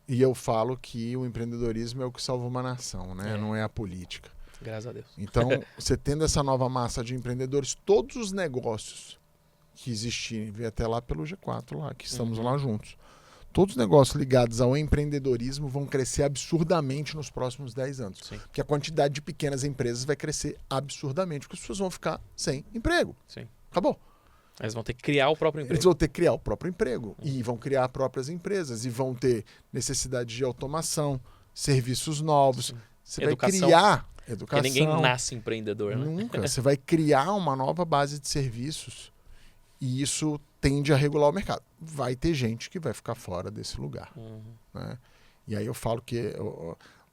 e eu falo que o empreendedorismo é o que salva uma nação, né? Não é a política. Graças a Deus. Então, você tendo essa nova massa de empreendedores, todos os negócios que existirem, vem até lá pelo G4, lá, que estamos lá juntos. Todos os negócios ligados ao empreendedorismo vão crescer absurdamente nos próximos 10 anos. Sim. Porque a quantidade de pequenas empresas vai crescer absurdamente, porque as pessoas vão ficar sem emprego. Sim. Acabou. Eles vão ter que criar o próprio emprego. Eles vão ter que criar o próprio emprego. E vão criar próprias empresas. E vão ter necessidade de automação, serviços novos. Sim. Você Educação. vai criar educação. Porque ninguém nasce empreendedor, né? Nunca. Você vai criar uma nova base de serviços e isso tende a regular o mercado. Vai ter gente que vai ficar fora desse lugar. Né? E aí eu falo que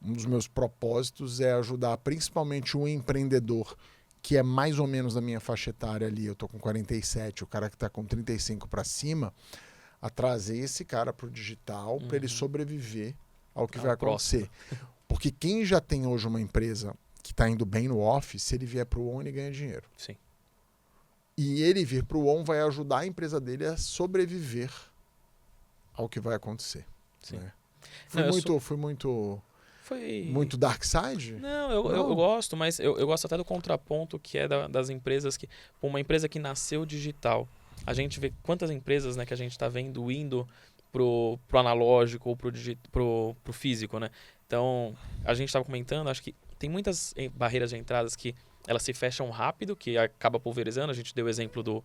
um dos meus propósitos é ajudar principalmente o empreendedor que é mais ou menos da minha faixa etária ali, eu tô com 47, o cara que está com 35 para cima, a trazer esse cara para o digital para ele sobreviver ao que vai acontecer. Porque quem já tem hoje uma empresa que está indo bem no off, se ele vier para o on, ele ganha dinheiro. Sim. E ele vir para o on vai ajudar a empresa dele a sobreviver ao que vai acontecer. Sim. Né? Foi muito dark side? Não, eu gosto, mas eu gosto até do contraponto que é das empresas que... Uma empresa que nasceu digital. A gente vê quantas empresas, né, que a gente está vendo indo pro analógico ou pro físico, né? Então, a gente estava comentando, acho que tem muitas barreiras de entradas que elas se fecham rápido, que acaba pulverizando. A gente deu o exemplo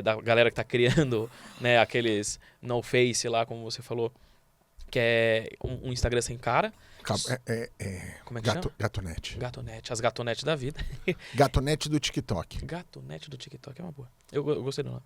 da galera que está criando, né, aqueles no face lá, como você falou, que é um Instagram sem cara. Como é que chama? Gatonete. Gatonete, as gatonetes da vida. Gatonete do TikTok. Gatonete do TikTok é uma boa. Eu gostei do nome.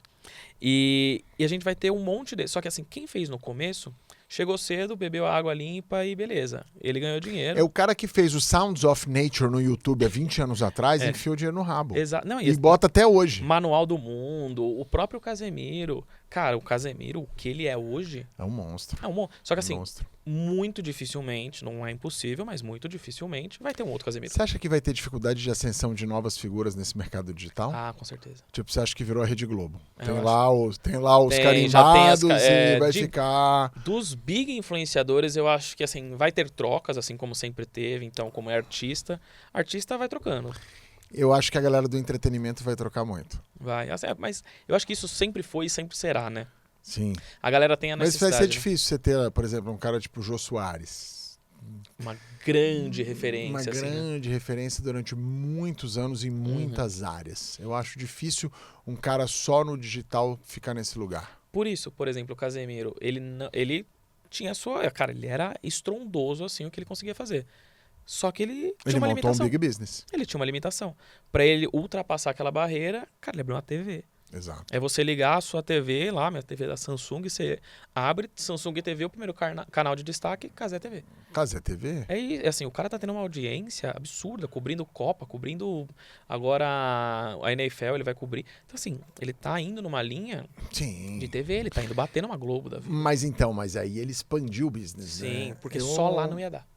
E a gente vai ter um monte de... Só que assim, quem fez no começo, chegou cedo, bebeu água limpa e beleza. Ele ganhou dinheiro. É o cara que fez o Sounds of Nature no YouTube há 20 anos atrás e enfiou dinheiro no rabo. Exato. Não, e bota até hoje. Manual do Mundo, o próprio Casemiro. Cara, o Casemiro, o que ele é hoje... É um monstro. É um monstro. Só que assim, monstro. Muito dificilmente, não é impossível, mas muito dificilmente vai ter um outro Casemiro. Você acha que vai ter dificuldade de ascensão de novas figuras nesse mercado digital? Ah, com certeza. Tipo, você acha que virou a Rede Globo? Tem lá os carimbados e vai ficar... Dos big influenciadores, eu acho que assim, vai ter trocas, assim como sempre teve. Então, como é artista vai trocando. Eu acho que a galera do entretenimento vai trocar muito. Vai, mas eu acho que isso sempre foi e sempre será, né? Sim. A galera tem a Mas vai necessidade, ser né? difícil você ter, por exemplo, um cara tipo o Jô Soares. Uma grande Uma referência, assim, né? grande referência durante muitos anos em muitas áreas. Eu acho difícil um cara só no digital ficar nesse lugar. Por isso, por exemplo, o Casemiro, ele tinha a sua... Cara, ele era estrondoso, assim, o que ele conseguia fazer. Só que ele tinha Ele uma montou um limitação. big business. Ele tinha uma limitação. Pra ele ultrapassar aquela barreira, cara, ele abriu uma TV. Exato. É você ligar a sua TV lá, minha TV da Samsung, você abre Samsung TV, o primeiro canal de destaque, Cazé TV. Cazé TV? É assim, o cara tá tendo uma audiência absurda, cobrindo Copa, cobrindo agora a NFL, ele vai cobrir. Então assim, ele tá indo numa linha Sim. de TV, ele tá indo bater numa Globo da vida. Mas aí ele expandiu o business, Sim, né? porque só lá não ia dar.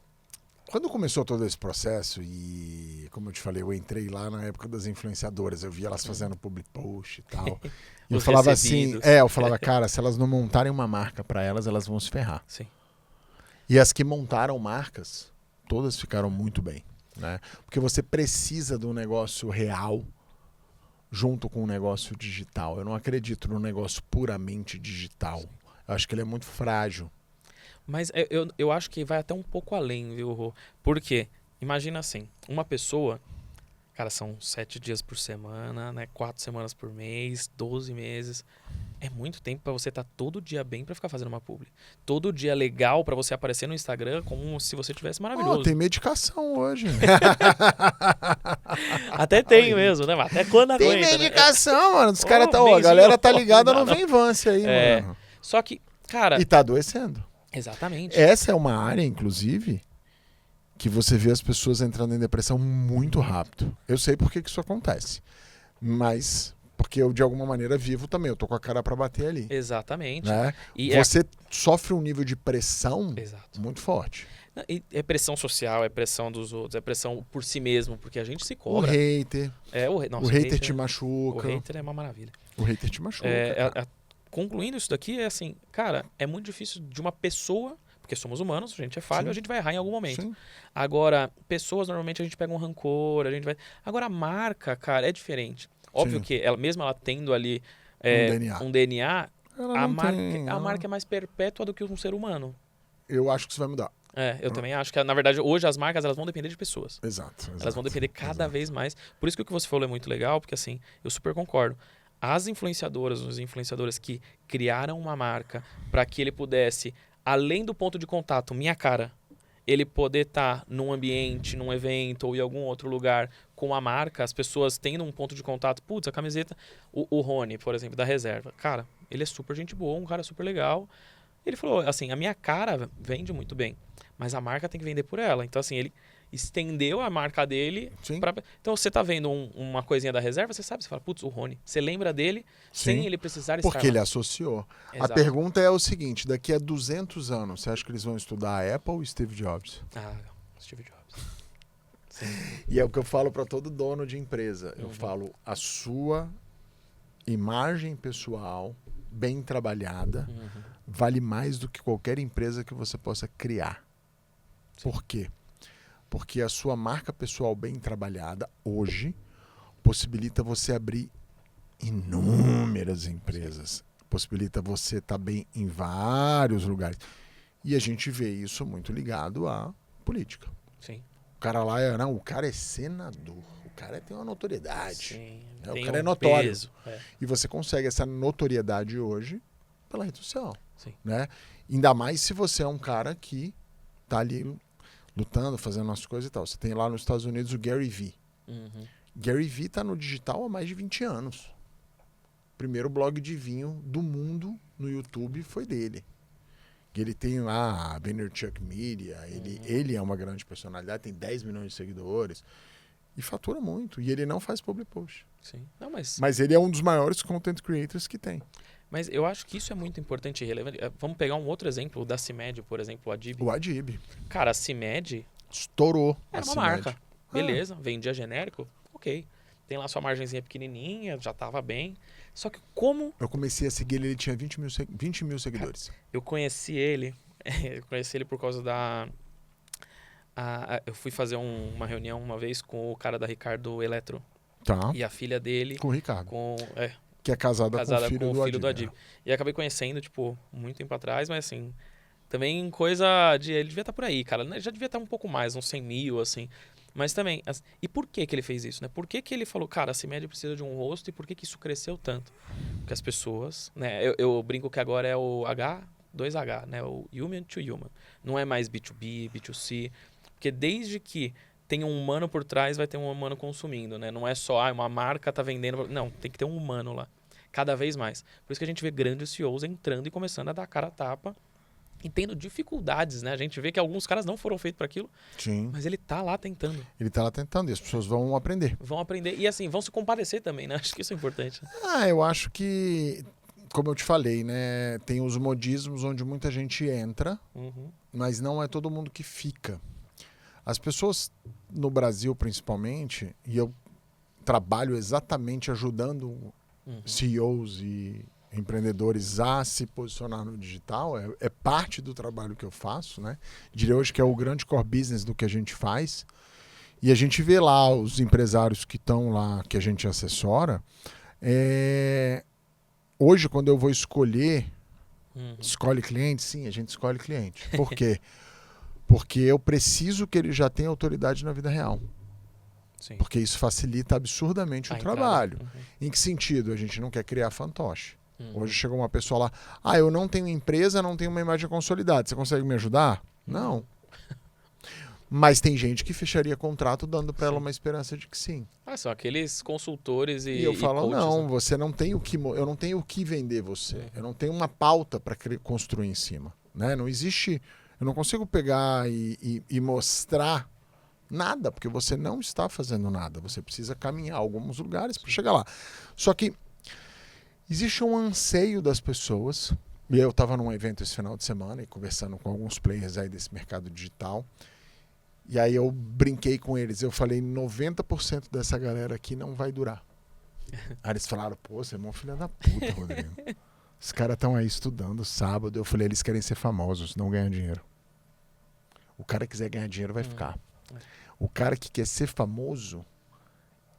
Quando começou todo esse processo e, como eu te falei, eu entrei lá na época das influenciadoras, eu via elas fazendo public post e tal. E eu Os falava recebidos. assim, eu falava, cara, se elas não montarem uma marca pra elas, elas vão se ferrar. Sim. E as que montaram marcas, todas ficaram muito bem, né? Porque você precisa de um negócio real junto com um negócio digital. Eu não acredito num negócio puramente digital. Eu acho que ele é muito frágil. Mas eu acho que vai até um pouco além, viu, Rô? Por quê? Imagina assim, uma pessoa, cara, são 7 dias por semana, né? 4 semanas por mês, 12 meses. É muito tempo pra você estar todo dia bem pra ficar fazendo uma publi. Todo dia legal pra você aparecer no Instagram como se você tivesse maravilhoso. Tem medicação hoje. Até tem mesmo, né? Mas até quando Tem aguenta, né? medicação, mano. Os caras tá, a benzinho, galera tá não ligada dá, no não. Venvance aí, É. mano. Só que, cara... E tá adoecendo. Exatamente. Essa é uma área, inclusive, que você vê as pessoas entrando em depressão muito rápido. Eu sei por que isso acontece. Mas porque eu, de alguma maneira, vivo também. Eu tô com a cara pra bater ali. Exatamente. Né? E Você sofre um nível de pressão Exato. muito forte. E é pressão social, é pressão dos outros, é pressão por si mesmo, porque a gente se O cobra. hater. Nossa, O hater te machuca. O hater é uma maravilha. O hater te machuca. Cara. Concluindo isso daqui, é assim, cara, é muito difícil de uma pessoa, porque somos humanos, a gente é falho, Sim. a gente vai errar em algum momento. Sim. Agora, pessoas, normalmente a gente pega um rancor, a gente vai... Agora, a marca, cara, é diferente. Óbvio Sim. que mesmo ela tendo ali um DNA, Ela não tem, a ela- marca é mais perpétua do que um ser humano. Eu acho que isso vai mudar. Eu também acho que, na verdade, hoje as marcas elas vão depender de pessoas. Exato. Elas vão depender cada vez mais. Por isso que o que você falou é muito legal, porque assim, eu super concordo. As influenciadoras, os influenciadores que criaram uma marca para que ele pudesse, além do ponto de contato, minha cara, ele poder estar num ambiente, num evento ou em algum outro lugar com a marca, as pessoas tendo um ponto de contato. Putz, a camiseta, o Rony, por exemplo, da reserva. Cara, ele é super gente boa, um cara super legal. Ele falou, assim, a minha cara vende muito bem, mas a marca tem que vender por ela. Então, assim, ele estendeu a marca dele. Sim. Então, você tá vendo uma coisinha da reserva, você sabe, você fala, putz, o Rony. Você lembra dele sem Sim. ele precisar estar Porque lá. ele associou. Exato. A pergunta é o seguinte, daqui a 200 anos, você acha que eles vão estudar a Apple ou Steve Jobs? Steve Jobs. Sim. E é o que eu falo para todo dono de empresa. Eu Uhum. falo, a sua imagem pessoal, bem trabalhada, vale mais do que qualquer empresa que você possa criar. Sim. Por quê? Porque a sua marca pessoal bem trabalhada, hoje, possibilita você abrir inúmeras empresas. Possibilita você estar bem em vários lugares. E a gente vê isso muito ligado à política. Sim. O cara lá o cara é senador. O cara tem uma notoriedade. Sim. O Tem cara é um notório. peso. E você consegue essa notoriedade hoje pela rede social. Sim. Né? Ainda mais se você é um cara que tá ali lutando, fazendo as coisas e tal. Você tem lá nos Estados Unidos o Gary Vee. Uhum. Gary Vee tá no digital há mais de 20 anos. O primeiro blog de vinho do mundo no YouTube foi dele. Ele tem lá a Vaynerchuk Media, ele é uma grande personalidade, tem 10 milhões de seguidores e fatura muito. E ele não faz public post. Sim. Não, Mas ele é um dos maiores content creators que tem. Mas eu acho que isso é muito importante e relevante. Vamos pegar um outro exemplo da CIMED, por exemplo, o Adib. O Adib Cara, a CIMED estourou. era uma a CIMED. marca. Beleza, vendia genérico, ok. Tem lá sua margenzinha pequenininha, já tava bem. Só que como Eu comecei a seguir ele tinha 20 mil seguidores. eu conheci ele, por causa da... eu fui fazer uma reunião uma vez com o cara da Ricardo Eletro. Tá. E a filha dele... Com o Ricardo. que é casada com o filho do Adib. E acabei conhecendo, tipo, muito tempo atrás, mas assim, também coisa de... Ele devia estar por aí, cara. Ele já devia estar um pouco mais, uns 100 mil, assim. Mas também, e por que ele fez isso, né? Por que ele falou, cara, a CIMED precisa de um rosto e por que isso cresceu tanto? Porque as pessoas, né? Eu brinco que agora é o H2H, né? O Human to Human. Não é mais B2B, B2C. Porque desde que tem um humano por trás, vai ter um humano consumindo, né? Não é só, uma marca tá vendendo... Não, tem que ter um humano lá. Cada vez mais. Por isso que a gente vê grandes CEOs entrando e começando a dar cara a tapa e tendo dificuldades, né? A gente vê que alguns caras não foram feitos para aquilo, Sim. Mas ele tá lá tentando. Ele tá lá tentando e as pessoas vão aprender. Vão aprender e assim, vão se compadecer também, né? Acho que isso é importante. Eu acho que, como eu te falei, né? Tem os modismos onde muita gente entra, mas não é todo mundo que fica. As pessoas no Brasil, principalmente, e eu trabalho exatamente ajudando CEOs e empreendedores a se posicionar no digital, é parte do trabalho que eu faço, né? Diria hoje que é o grande core business do que a gente faz. E a gente vê lá os empresários que estão lá, que a gente assessora. Hoje, quando eu vou escolher, escolhe cliente? Sim, a gente escolhe cliente. Por quê? Porque eu preciso que ele já tenha autoridade na vida real. Sim. Porque isso facilita absurdamente o trabalho. Em que sentido? A gente não quer criar fantoche. Hoje chegou uma pessoa lá, eu não tenho empresa, não tenho uma imagem consolidada, você consegue me ajudar? Não. Mas tem gente que fecharia contrato dando para ela uma esperança de que sim. São aqueles consultores e eu falo, coaches, não, né? você não tem o que, eu não tenho o que vender você. Eu não tenho uma pauta para construir em cima. Né? Não existe, eu não consigo pegar e mostrar nada, porque você não está fazendo nada. Você precisa caminhar alguns lugares para chegar lá. Só que existe um anseio das pessoas, e eu estava num evento esse final de semana e conversando com alguns players aí desse mercado digital, e aí eu brinquei com eles, eu falei, 90% dessa galera aqui não vai durar. Aí eles falaram, pô, você é mó filha da puta, Rodrigo. Os caras estão aí estudando sábado, eu falei, eles querem ser famosos, não ganhar dinheiro. O cara que quiser ganhar dinheiro vai ficar. O cara que quer ser famoso,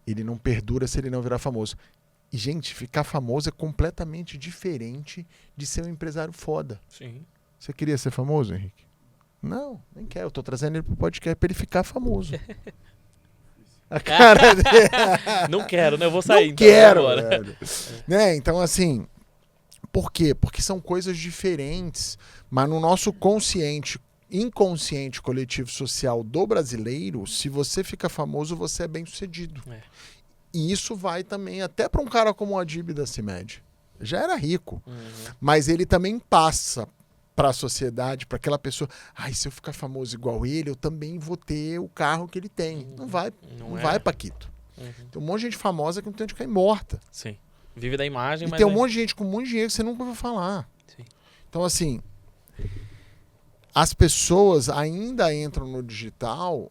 ele não perdura se ele não virar famoso. E, gente, ficar famoso é completamente diferente de ser um empresário foda. Sim. Você queria ser famoso, Henrique? Não, nem quero. Eu tô trazendo ele pro podcast pra ele ficar famoso. A cara dele... Não quero, né? Eu vou sair. Não quero, velho. Né? Então, assim, por quê? Porque são coisas diferentes, mas no nosso inconsciente coletivo social do brasileiro, se você fica famoso, você é bem sucedido. E isso vai também até para um cara como o Adib da CIMED. Já era rico. Mas ele também passa para a sociedade, para aquela pessoa. Se eu ficar famoso igual ele, eu também vou ter o carro que ele tem. Não vai, Paquito. Tem um monte de gente famosa que não tem onde cair morta. Sim. Vive da imagem, mas tem um monte de gente com um monte de dinheiro que você nunca ouviu falar. Sim. Então, assim, as pessoas ainda entram no digital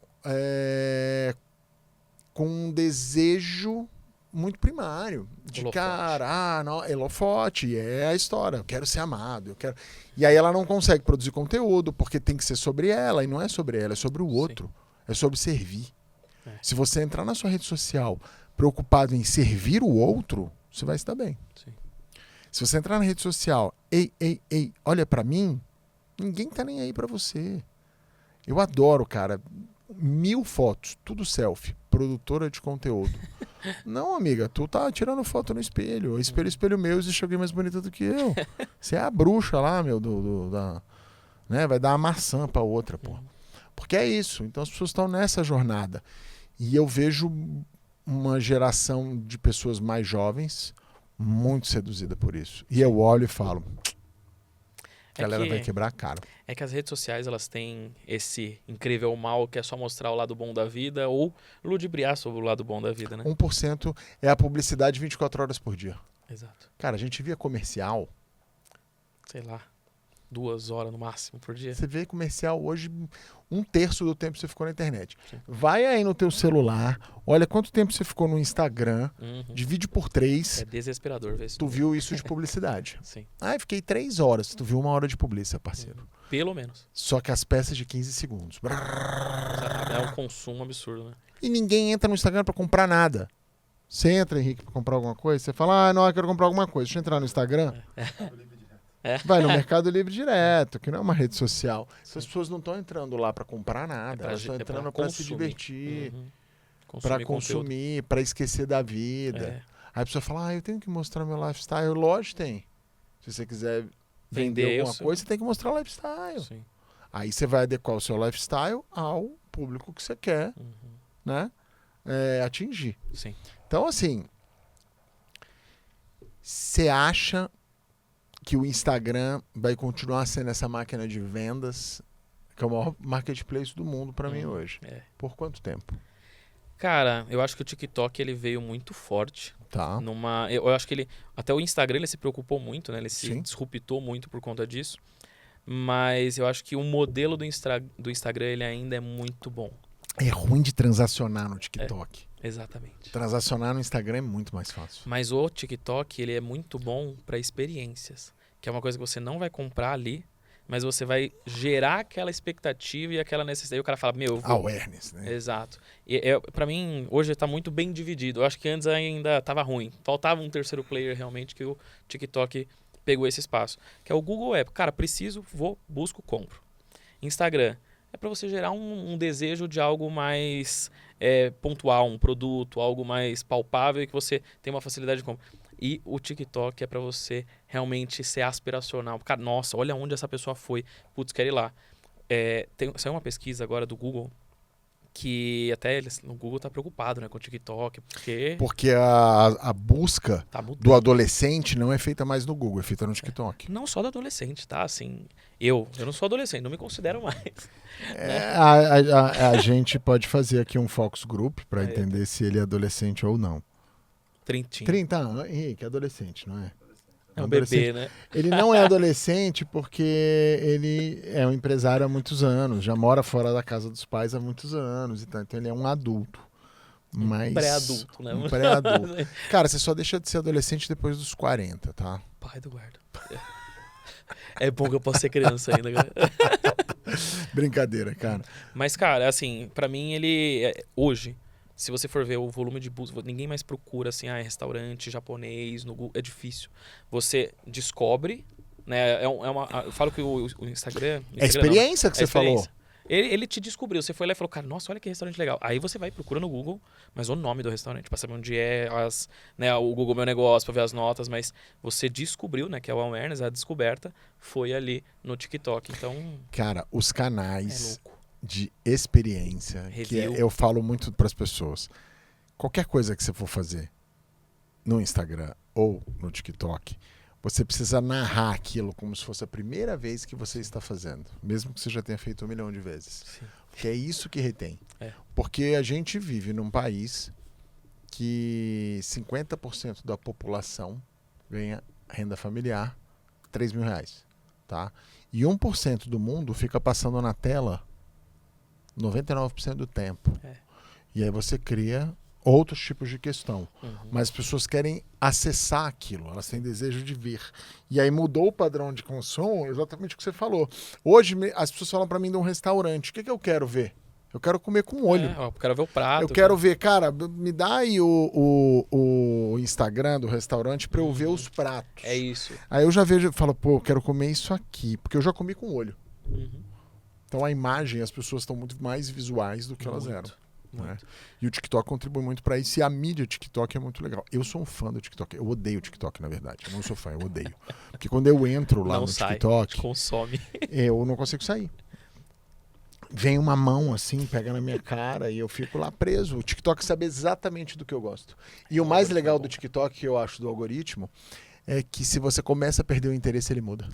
com um desejo muito primário. De holofote, é a história. Eu quero ser amado. E aí ela não consegue produzir conteúdo, porque tem que ser sobre ela, e não é sobre ela, é sobre o outro. Sim. É sobre servir. Se você entrar na sua rede social preocupado em servir o outro, você vai estar bem. Sim. Se você entrar na rede social, ei, olha pra mim, ninguém tá nem aí pra você. Eu adoro, cara. 1000 fotos, tudo selfie, produtora de conteúdo. Não, amiga, tu tá tirando foto no espelho. Espelho meu, existe alguém mais bonita do que eu. Você é a bruxa lá, meu, né? Vai dar uma maçã pra outra, pô. Porque é isso. Então as pessoas estão nessa jornada. E eu vejo uma geração de pessoas mais jovens muito seduzida por isso. E eu olho e falo... A galera vai quebrar a cara. É que as redes sociais, elas têm esse incrível mal que é só mostrar o lado bom da vida ou ludibriar sobre o lado bom da vida, né? 1% é a publicidade 24 horas por dia. Exato. Cara, a gente via comercial... Sei lá, 2 horas no máximo por dia. Você vê comercial hoje, 1/3 do tempo você ficou na internet. Sim. Vai aí no teu celular, olha quanto tempo você ficou no Instagram, divide por 3. É desesperador ver isso. Tu viu isso de publicidade. Sim. Fiquei 3 horas. Tu viu 1 hora de publicidade, parceiro. Pelo menos. Só que as peças de 15 segundos. É um consumo absurdo, né? E ninguém entra no Instagram pra comprar nada. Você entra, Henrique, pra comprar alguma coisa, você fala, não, eu quero comprar alguma coisa. Deixa eu entrar no Instagram. Vai no Mercado Livre direto, que não é uma rede social. As pessoas não estão entrando lá pra comprar nada, elas estão entrando pra se divertir, pra consumir, pra esquecer da vida. Aí a pessoa fala, eu tenho que mostrar meu lifestyle. Lógico, tem. Se você quiser vender alguma coisa, você tem que mostrar lifestyle. Sim. Aí você vai adequar o seu lifestyle ao público que você quer, né? Atingir. Sim. Então, assim, você acha que o Instagram vai continuar sendo essa máquina de vendas, que é o maior marketplace do mundo pra mim hoje? Por quanto tempo? Cara, eu acho que o TikTok ele veio muito forte. Tá. Eu acho que ele... Até o Instagram ele se preocupou muito, né? Ele se Sim. disruptou muito por conta disso. Mas eu acho que o modelo do Instagram ele ainda é muito bom. É ruim de transacionar no TikTok. Exatamente. Transacionar no Instagram é muito mais fácil. Mas o TikTok ele é muito bom para experiências. Que é uma coisa que você não vai comprar ali, mas você vai gerar aquela expectativa e aquela necessidade. E o cara fala, eu vou... Awareness, né? Exato. E pra mim, hoje tá muito bem dividido. Eu acho que antes ainda tava ruim. Faltava um terceiro player realmente que o TikTok pegou esse espaço. Que é o Google App. Cara, preciso, vou, busco, compro. Instagram. É para você gerar um desejo de algo mais pontual, um produto, algo mais palpável e que você tem uma facilidade de compra. E o TikTok é para você realmente ser aspiracional. Cara, nossa, olha onde essa pessoa foi. Putz, quero ir lá. Saiu uma pesquisa agora do Google que até o Google tá preocupado, né, com o TikTok, porque a busca tá do adolescente não é feita mais no Google, é feita no TikTok. Não só do adolescente, tá? Assim, eu não sou adolescente, não me considero mais. A gente pode fazer aqui um focus group para entender se ele é adolescente ou não. 30 anos, Henrique, adolescente, não é? É um bebê, né? Ele não é adolescente porque ele é um empresário há muitos anos, já mora fora da casa dos pais há muitos anos, então ele é um adulto. Mas pré-adulto, né? Um pré-adulto. Cara, você só deixa de ser adolescente depois dos 40, tá? Pai do guarda. É bom que eu possa ser criança ainda, cara. Brincadeira, cara. Mas, cara, assim, pra mim ele... Hoje, se você for ver o volume de busca, ninguém mais procura, assim, restaurante japonês no Google. É difícil. Você descobre, né? Eu falo que o Instagram... É a experiência que você falou. Ele te descobriu. Você foi lá e falou, cara, nossa, olha que restaurante legal. Aí você vai e procura no Google, mas o nome do restaurante, pra saber onde é, o Google Meu Negócio, pra ver as notas, mas você descobriu, né, que é o awareness, a descoberta, foi ali no TikTok. Então... Cara, os canais... É louco. De experiência, eu falo muito para as pessoas. Qualquer coisa que você for fazer no Instagram ou no TikTok, você precisa narrar aquilo como se fosse a primeira vez que você está fazendo, mesmo que você já tenha feito 1 milhão de vezes. Sim. Porque é isso que retém. Porque a gente vive num país que 50% da população ganha renda familiar, R$3.000, tá? E 1% do mundo fica passando na tela 99% do tempo. E aí você cria outros tipos de questão. Mas as pessoas querem acessar aquilo, elas têm desejo de ver. E aí mudou o padrão de consumo, exatamente o que você falou. Hoje as pessoas falam para mim de um restaurante, o que eu quero ver? Eu quero comer com olho. Eu quero ver o prato. Eu quero ver, cara, me dá aí o Instagram do restaurante para eu ver os pratos. É isso. Aí eu já vejo, falo, eu quero comer isso aqui, porque eu já comi com olho. Então a imagem, as pessoas estão muito mais visuais do que elas eram. Né? E o TikTok contribui muito para isso. E a mídia TikTok é muito legal. Eu sou um fã do TikTok. Eu odeio o TikTok, na verdade. Eu não sou fã, eu odeio. Porque quando eu entro lá no TikTok, consome. Eu não consigo sair. Vem uma mão assim, pega na minha cara e eu fico lá preso. O TikTok sabe exatamente do que eu gosto. E o mais legal do TikTok, que eu acho do algoritmo, é que se você começa a perder o interesse, ele muda.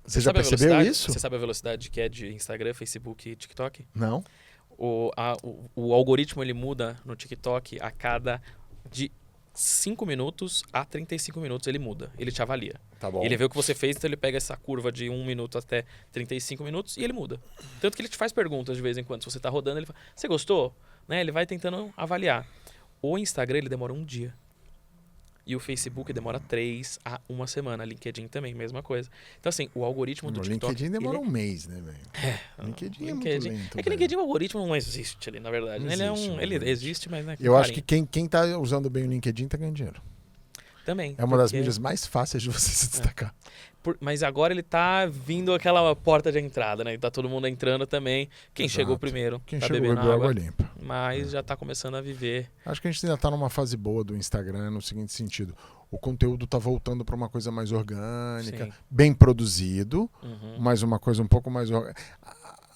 Você já percebeu isso? Você sabe a velocidade que é de Instagram, Facebook e TikTok? Não. O algoritmo ele muda no TikTok a cada de 5 minutos a 35 minutos ele muda. Ele te avalia. Tá bom. Ele vê o que você fez, então ele pega essa curva de 1 minuto até 35 minutos e ele muda. Tanto que ele te faz perguntas de vez em quando. Se você tá rodando, ele fala, você gostou? Né? Ele vai tentando avaliar. O Instagram ele demora 1 dia. E o Facebook demora 3 a 1 semana. LinkedIn também, mesma coisa. Então, assim, o algoritmo do O TikTok... LinkedIn demora um mês, né, velho? LinkedIn é muito lento. É que velho. LinkedIn, o algoritmo não existe ali, na verdade. Não Ele existe, ele realmente. existe, mas... Né, com Eu acho carinho. que quem tá usando bem o LinkedIn tá ganhando dinheiro. Também. É uma das porque- mídias mais fáceis de você se destacar. Mas agora ele tá vindo aquela porta de entrada, né? Tá todo mundo entrando também. Quem Exato. chegou primeiro Quem tá chegou bebendo bebeu água, água limpa. mas já tá começando a viver. Acho que a gente ainda tá numa fase boa do Instagram no seguinte sentido. O conteúdo tá voltando para uma coisa mais orgânica, Sim. bem produzido, Uhum. mas uma coisa um pouco mais...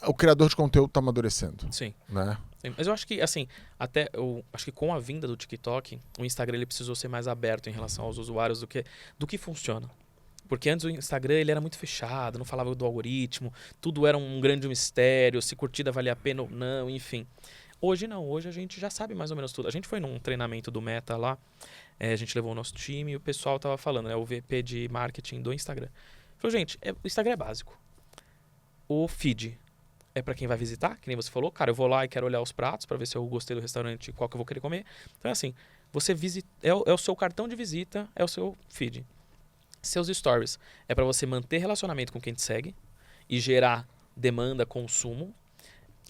O criador de conteúdo tá amadurecendo, Sim. né? Sim, mas eu acho que, assim, até eu acho que com a vinda do TikTok, o Instagram ele precisou ser mais aberto em relação aos usuários do que funciona. Porque antes o Instagram ele era muito fechado, não falava do algoritmo, tudo era um grande mistério, se curtida valia a pena ou não, enfim. Hoje não, hoje a gente já sabe mais ou menos tudo. A gente foi num treinamento do Meta lá, a gente levou o nosso time e o pessoal tava falando, né, o VP de marketing do Instagram. Falou, gente, o Instagram é básico. O feed é para quem vai visitar, que nem você falou. Cara, eu vou lá e quero olhar os pratos para ver se eu gostei do restaurante, qual que eu vou querer comer. Então é assim, você visita, é o seu cartão de visita, é o seu feed. Seus stories é para você manter relacionamento com quem te segue e gerar demanda, consumo.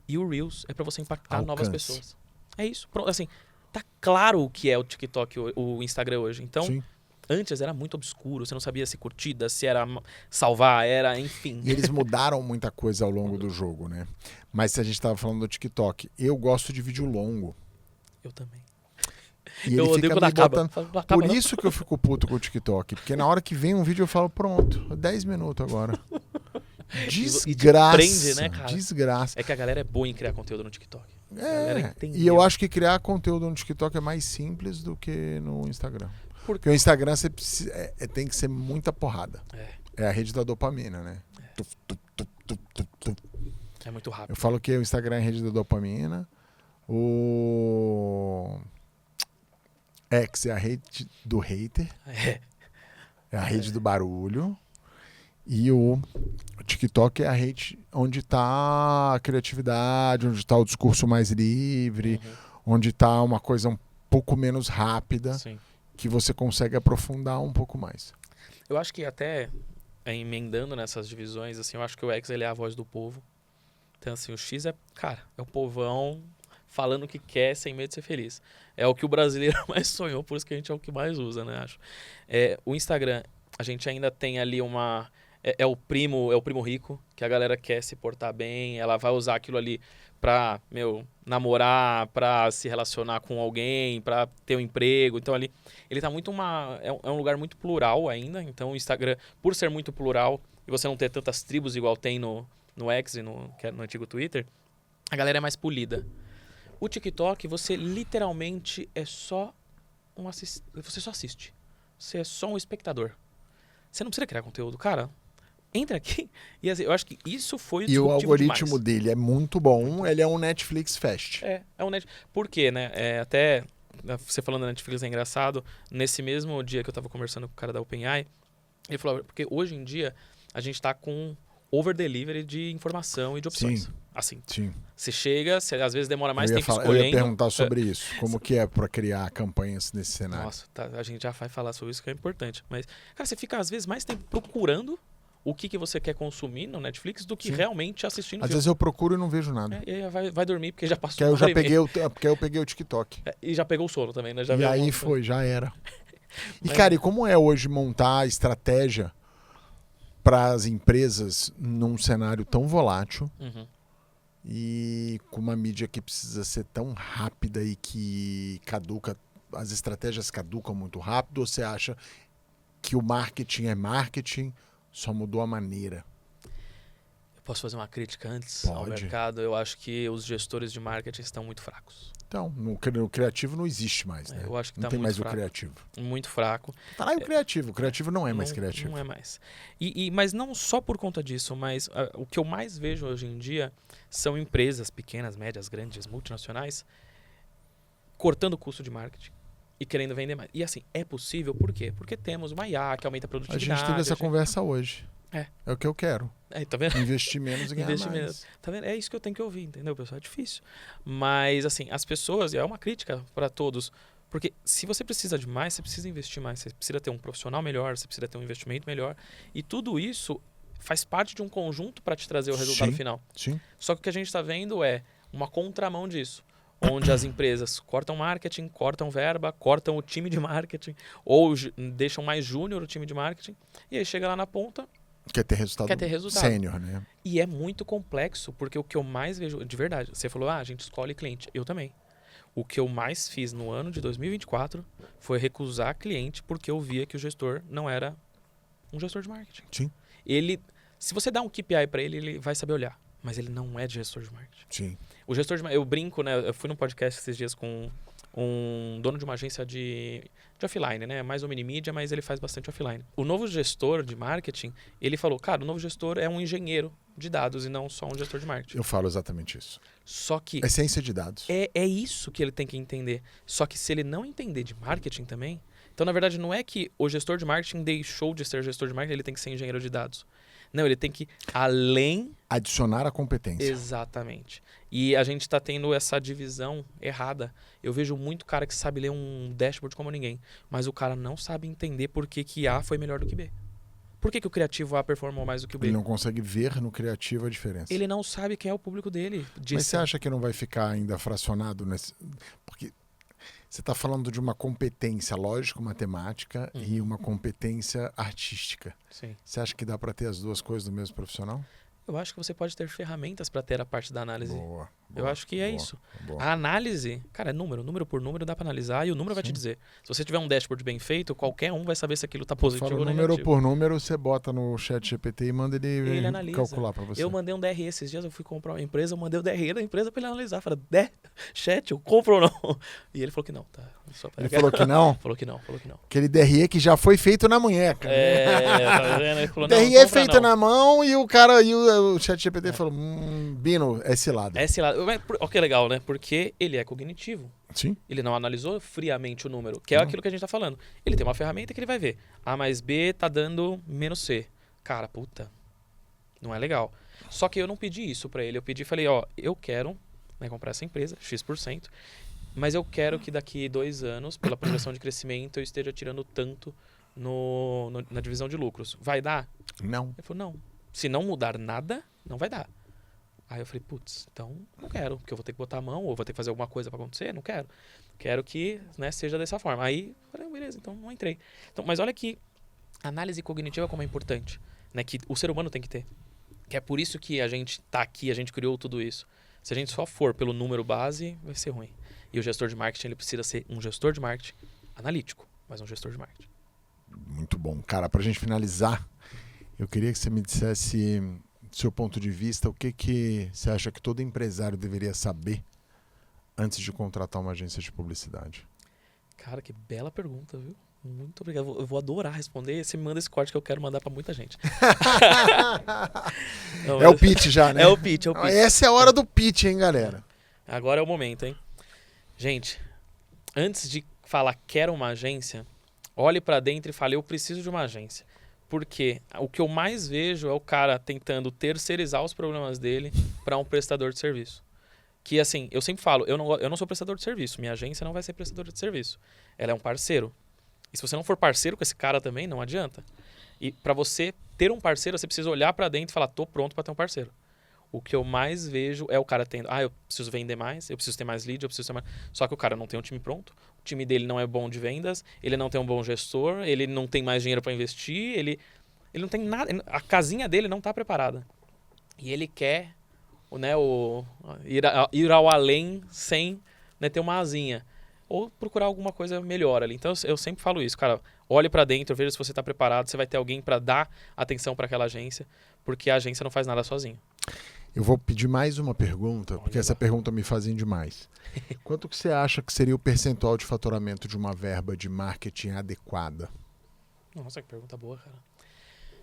E o Reels é para você impactar novas Alcance. pessoas. É isso. Pronto, assim, tá claro o que é o TikTok, o Instagram hoje. Então, Sim. antes era muito obscuro, você não sabia se curtida, se era salvar, era, enfim. E eles mudaram muita coisa ao longo do jogo, né? Mas se a gente tava falando do TikTok, eu gosto de vídeo longo. Eu também. E Eu ele odeio fica quando me acaba. botando... Fala, "Não acaba Por não." isso que eu fico puto com o TikTok. Porque na hora que vem um vídeo eu falo, pronto, 10 minutos agora. Desgraça. prende, né, cara? Desgraça. É que a galera é boa em criar conteúdo no TikTok. A galera entendeu. E eu acho que criar conteúdo no TikTok é mais simples do que no Instagram. Por Porque o Instagram você precisa, tem que ser muita porrada. É. É a rede da dopamina, né? Tuf, tuf, tuf, tuf, tuf, tuf. É muito rápido. Eu falo que o Instagram é a rede da dopamina. O X é a rede do hater. É. É a rede do barulho. E o TikTok é a rede onde está a criatividade, onde está o discurso mais livre, onde está uma coisa um pouco menos rápida, Sim. que você consegue aprofundar um pouco mais. Eu acho que até emendando nessas divisões, assim, eu acho que o X ele é a voz do povo. Então, assim, o X é, cara, é o povão falando o que quer sem medo de ser feliz. É o que o brasileiro mais sonhou, por isso que a gente é o que mais usa, né, acho. O Instagram, a gente ainda tem ali uma... É o primo rico, que a galera quer se portar bem, ela vai usar aquilo ali pra, namorar, pra se relacionar com alguém, pra ter um emprego. Então ali, ele tá muito é um lugar muito plural ainda. Então o Instagram, por ser muito plural e você não ter tantas tribos igual tem no X e que é no antigo Twitter, a galera é mais polida. O TikTok, você literalmente é só você só assiste. Você é só um espectador. Você não precisa criar conteúdo, cara. Entra aqui. E assim, eu acho que isso foi E o algoritmo demais. dele é muito bom, ele é um Netflix Fast. É um Por quê, né? Até você falando da Netflix é engraçado. Nesse mesmo dia que eu tava conversando com o cara da OpenAI, ele falou, porque hoje em dia a gente tá com over-delivery de informação e de opções. Sim. Assim, Sim. você chega, você às vezes demora mais tempo Eu escolhendo. ia perguntar sobre isso. Como que é para criar campanhas nesse cenário? Nossa, a gente já vai falar sobre isso que é importante. Mas, cara, você fica às vezes mais tempo procurando o que você quer consumir no Netflix do que Sim. realmente assistindo o Às filme. vezes eu procuro e não vejo nada. E aí vai dormir porque já passou. Porque aí eu já peguei porque aí eu peguei o TikTok. E já pegou o sono também, né? Já E veio aí já era. E cara, e como é hoje montar a estratégia para as empresas num cenário tão volátil e com uma mídia que precisa ser tão rápida e que caduca, as estratégias caducam muito rápido, ou você acha que o marketing é marketing, só mudou a maneira? Posso fazer uma crítica antes ao mercado? Eu acho que os gestores de marketing estão muito fracos. Então, no criativo não existe mais, né? Eu acho que não tá tem muito mais fraco. o criativo. Muito fraco. Tá lá o criativo não é mais criativo. Não é mais. Mas não só por conta disso, mas o que eu mais vejo hoje em dia são empresas pequenas, médias, grandes, multinacionais, cortando o custo de marketing e querendo vender mais. E assim, é possível por quê? Porque temos uma IA que aumenta a A produtividade. gente teve essa conversa hoje. É o que eu quero. Tá vendo? Investir menos e ganhar mais. Tá vendo? É isso que eu tenho que ouvir, entendeu, pessoal? É difícil. Mas, assim, as pessoas, e é uma crítica para todos, Porque se você precisa de mais, você precisa investir mais. Você precisa ter um profissional melhor, você precisa ter um investimento melhor. E tudo isso faz parte de um conjunto para te trazer o resultado final. Sim. Só que o que a gente está vendo é uma contramão disso. Onde as empresas cortam marketing, cortam verba, cortam o time de marketing, ou deixam mais júnior o time de marketing, e aí chega lá na ponta, Quer ter resultado sênior, né? E é muito complexo, porque o que eu mais vejo, de verdade, você falou, a gente escolhe cliente, eu também. O que eu mais fiz no ano de 2024 foi recusar cliente porque eu via que o gestor não era um gestor de marketing. Sim. Se você dá um KPI para ele, ele vai saber olhar, mas ele não é de gestor de marketing. Sim. O gestor de eu brinco, né? Eu fui num podcast esses dias com um dono de uma agência de offline, né? Mais omni-mídia, mas ele faz bastante offline. O novo gestor de marketing, ele falou, cara, o novo gestor é um engenheiro de dados e não só um gestor de marketing. Eu falo exatamente isso. Só que... Essência de dados. É isso que ele tem que entender. Só que se ele não entender de marketing também... Então, na verdade, não é que o gestor de marketing deixou de ser gestor de marketing, ele tem que ser engenheiro de dados. Não, ele tem que adicionar a competência. Exatamente. E a gente está tendo essa divisão errada. Eu vejo muito cara que sabe ler um dashboard como ninguém, mas o cara não sabe entender por que A foi melhor do que B. Por que o criativo A performou mais do que o B? Ele não consegue ver no criativo a diferença. Ele não sabe quem é o público dele. Mas você acha que não vai ficar ainda fracionado nesse... Porque você está falando de uma competência lógico-matemática e uma competência artística. Sim. Você acha que dá para ter as duas coisas do mesmo profissional? Eu acho que você pode ter ferramentas para ter a parte da análise. Boa. Eu acho que é isso. A análise, cara, é número por número dá para analisar e o número vai te dizer. Se você tiver um dashboard bem feito, qualquer um vai saber se aquilo está positivo ou negativo. Número por número, você bota no chat GPT e manda ele calcular para você. Eu mandei um DRE esses dias, eu fui comprar uma empresa, eu mandei o DRE da empresa para ele analisar. Falei, chat, eu compro ou não? E ele falou que não. Tá, ele falou que não? Falou que não. Aquele DRE que já foi feito na munheca. Tá vendo? Ele falou, DRE é feito na mão e o cara, o chat GPT falou, Bino, é cilada. É cilada. Olha que legal, né? Porque ele é cognitivo. Sim. Ele não analisou friamente o número, que é aquilo que a gente tá falando. Ele tem uma ferramenta que ele vai ver. A mais B tá dando menos C. Cara, puta, não é legal. Só que eu não pedi isso pra ele. Eu falei, eu quero comprar essa empresa, X%, mas eu quero que daqui 2 anos, pela projeção de crescimento, eu esteja tirando tanto na divisão de lucros. Vai dar? Não. Ele falou, não. Se não mudar nada, não vai dar. Aí eu falei, putz, então não quero, porque eu vou ter que botar a mão ou vou ter que fazer alguma coisa para acontecer, não quero. Quero que seja dessa forma. Aí eu falei, beleza, então não entrei. Então, mas olha que análise cognitiva como é importante, né? Que o ser humano tem que ter. Que é por isso que a gente tá aqui, a gente criou tudo isso. Se a gente só for pelo número base, vai ser ruim. E o gestor de marketing, ele precisa ser um gestor de marketing analítico, mas um gestor de marketing. Muito bom. Cara, pra gente finalizar, eu queria que você me dissesse... do seu ponto de vista, o que você acha que todo empresário deveria saber antes de contratar uma agência de publicidade? Cara, que bela pergunta, viu? Muito obrigado. Eu vou adorar responder. Você me manda esse corte que eu quero mandar para muita gente. Não, é o pitch já, né? É o pitch. Essa é a hora do pitch, hein, galera? Agora é o momento, hein? Gente, antes de falar quero uma agência, olhe para dentro e fale eu preciso de uma agência. Porque o que eu mais vejo é o cara tentando terceirizar os problemas dele para um prestador de serviço. Que assim, eu sempre falo, eu não sou prestador de serviço, minha agência não vai ser prestadora de serviço. Ela é um parceiro. E se você não for parceiro com esse cara também, não adianta. E para você ter um parceiro, você precisa olhar para dentro e falar, tô pronto para ter um parceiro. O que eu mais vejo é o cara tendo, eu preciso vender mais, eu preciso ter mais lead, eu preciso ter mais... Só que o cara não tem um time pronto, o time dele não é bom de vendas, ele não tem um bom gestor, ele não tem mais dinheiro para investir, ele não tem nada, a casinha dele não está preparada. E ele quer ir ao além sem ter uma asinha. Ou procurar alguma coisa melhor ali. Então eu sempre falo isso, cara, olhe para dentro, veja se você está preparado, você vai ter alguém para dar atenção para aquela agência, porque a agência não faz nada sozinho. Eu vou pedir mais uma pergunta, porque essa pergunta me fazem demais. Quanto que você acha que seria o percentual de faturamento de uma verba de marketing adequada? Nossa, que pergunta boa, cara.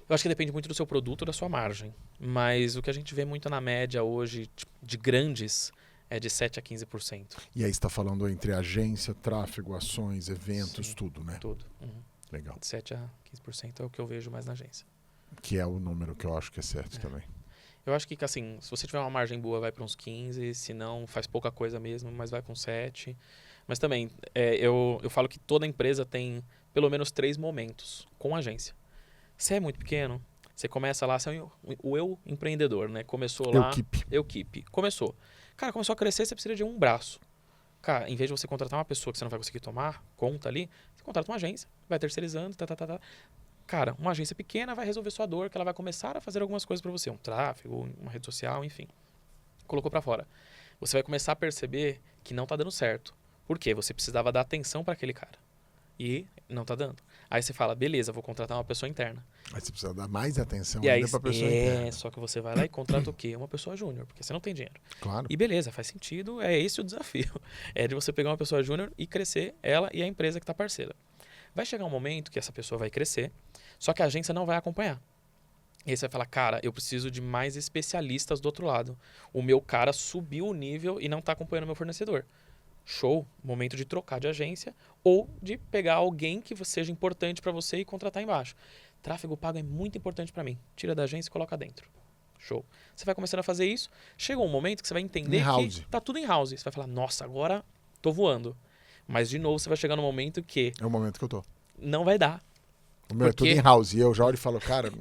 Eu acho que depende muito do seu produto, da sua margem. Mas o que a gente vê muito na média hoje de grandes é de 7% a 15%. E aí você está falando entre agência, tráfego, ações, eventos, sim, tudo, né? Tudo. Legal. De 7% a 15% é o que eu vejo mais na agência. Que é o número que eu acho que é certo também. Eu acho que, assim, se você tiver uma margem boa, vai para uns 15%. Se não, faz pouca coisa mesmo, mas vai para uns 7%. Mas também, eu falo que toda empresa tem pelo menos 3 momentos com agência. Se é muito pequeno, você começa lá, você é o eu empreendedor, né? Começou lá... Equipe. Começou. Cara, começou a crescer, você precisa de um braço. Cara, em vez de você contratar uma pessoa que você não vai conseguir tomar conta ali, você contrata uma agência, vai terceirizando, Cara, uma agência pequena vai resolver sua dor, que ela vai começar a fazer algumas coisas para você. Um tráfego, uma rede social, enfim. Colocou para fora. Você vai começar a perceber que não tá dando certo. Por quê? Você precisava dar atenção para aquele cara. E não tá dando. Aí você fala, beleza, vou contratar uma pessoa interna. Aí você precisa dar mais atenção ainda pra pessoa interna. Só que você vai lá e contrata o quê? Uma pessoa júnior, porque você não tem dinheiro. Claro. E beleza, faz sentido, é esse o desafio. É de você pegar uma pessoa júnior e crescer ela e a empresa que tá parceira. Vai chegar um momento que essa pessoa vai crescer, só que a agência não vai acompanhar. E aí você vai falar, cara, eu preciso de mais especialistas do outro lado. O meu cara subiu o nível e não tá acompanhando o meu fornecedor. Show, momento de trocar de agência ou de pegar alguém que seja importante para você e contratar embaixo. Tráfego pago é muito importante para mim. Tira da agência e coloca dentro. Show. Você vai começando a fazer isso. Chega um momento que você vai entender que tá tudo em house. Você vai falar, nossa, agora tô voando. Mas, de novo, você vai chegar no momento que... É o momento que eu tô. Não vai dar. O meu é tudo em house. E eu já olho e falo, cara...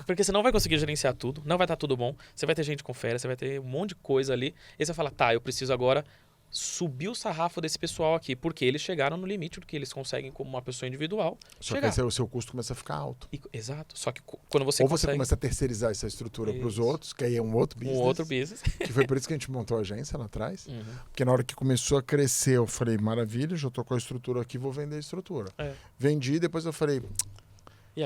Porque você não vai conseguir gerenciar tudo. Não vai estar tudo bom. Você vai ter gente com férias. Você vai ter um monte de coisa ali. E você vai falar, tá, eu preciso agora... subir o sarrafo desse pessoal aqui, porque eles chegaram no limite do que eles conseguem como uma pessoa individual. Só que aí o seu custo começa a ficar alto. Exato. Só que quando você Ou você começa a terceirizar essa estrutura para os outros, que aí é um outro business. Um outro business. Que foi por isso que a gente montou a agência lá atrás. Porque na hora que começou a crescer, eu falei, maravilha, já tô com a estrutura aqui, vou vender a estrutura. Vendi, depois eu falei...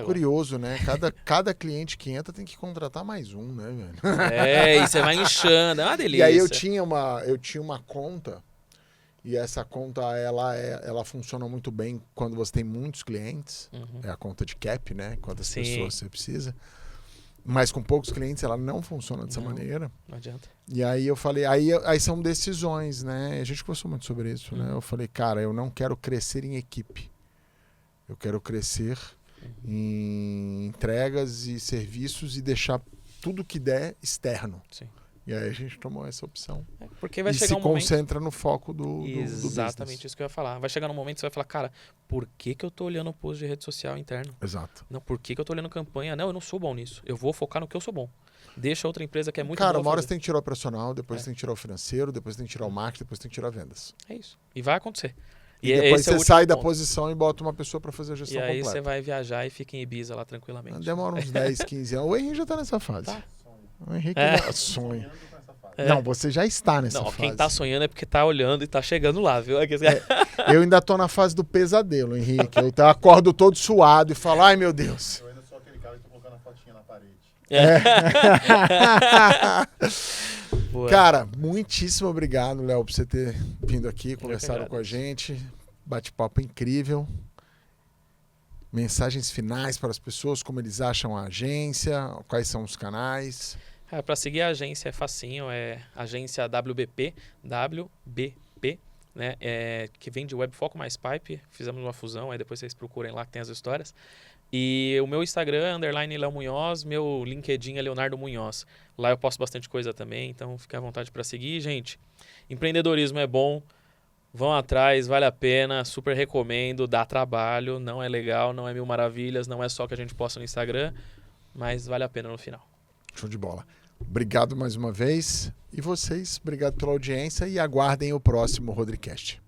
Curioso, né? Cada cliente que entra tem que contratar mais um, né, velho? E você vai inchando, é uma delícia. E aí eu tinha uma conta, e essa conta, ela funciona muito bem quando você tem muitos clientes. É a conta de cap, né? Quantas pessoas você precisa. Mas com poucos clientes, ela não funciona dessa maneira. Não adianta. E aí eu falei, aí são decisões, né? A gente conversou muito sobre isso, né? Eu falei, cara, eu não quero crescer em equipe. Eu quero crescer... em entregas e serviços e deixar tudo que der externo. Sim. E aí a gente tomou essa opção. Porque vai e chegar se concentra no foco do Exatamente isso que eu ia falar. Vai chegar num momento que você vai falar, cara, por que eu tô olhando o post de rede social interno? Exato. Não, por que eu tô olhando campanha? Não, eu não sou bom nisso. Eu vou focar no que eu sou bom. Deixa outra empresa que é muito boa. Cara, uma hora você tem que tirar o operacional, depois tem que tirar o financeiro, depois tem que tirar o marketing, depois tem que tirar vendas. É isso. E vai acontecer. E depois você sai da posição e bota uma pessoa para fazer a gestão completa. E aí você vai viajar e fica em Ibiza lá tranquilamente. Demora uns 10, 15 anos. O Henrique já tá nessa fase. Tá. O Henrique sonha. Não, você já está nessa fase. Quem tá sonhando é porque tá olhando e tá chegando lá, viu? Eu ainda tô na fase do pesadelo, Henrique. Eu acordo todo suado e falo, ai meu Deus. Eu ainda sou aquele cara que tô colocando a fotinha na parede. Cara, muitíssimo obrigado, Léo, por você ter vindo aqui, conversado com a gente. Bate-papo incrível. Mensagens finais para as pessoas, como eles acham a agência, quais são os canais. Para seguir a agência é facinho, é agência WBP, né? Que vem de Webfoco mais Pipe. Fizemos uma fusão, aí depois vocês procurem lá que tem as histórias. E o meu Instagram é _Léo Munhoz, meu LinkedIn é Leonardo Munhoz. Lá eu posto bastante coisa também, então fique à vontade para seguir. Gente, empreendedorismo é bom, vão atrás, vale a pena, super recomendo, dá trabalho, não é legal, não é mil maravilhas, não é só que a gente posta no Instagram, mas vale a pena no final. Show de bola. Obrigado mais uma vez. E vocês, obrigado pela audiência e aguardem o próximo Rodricast.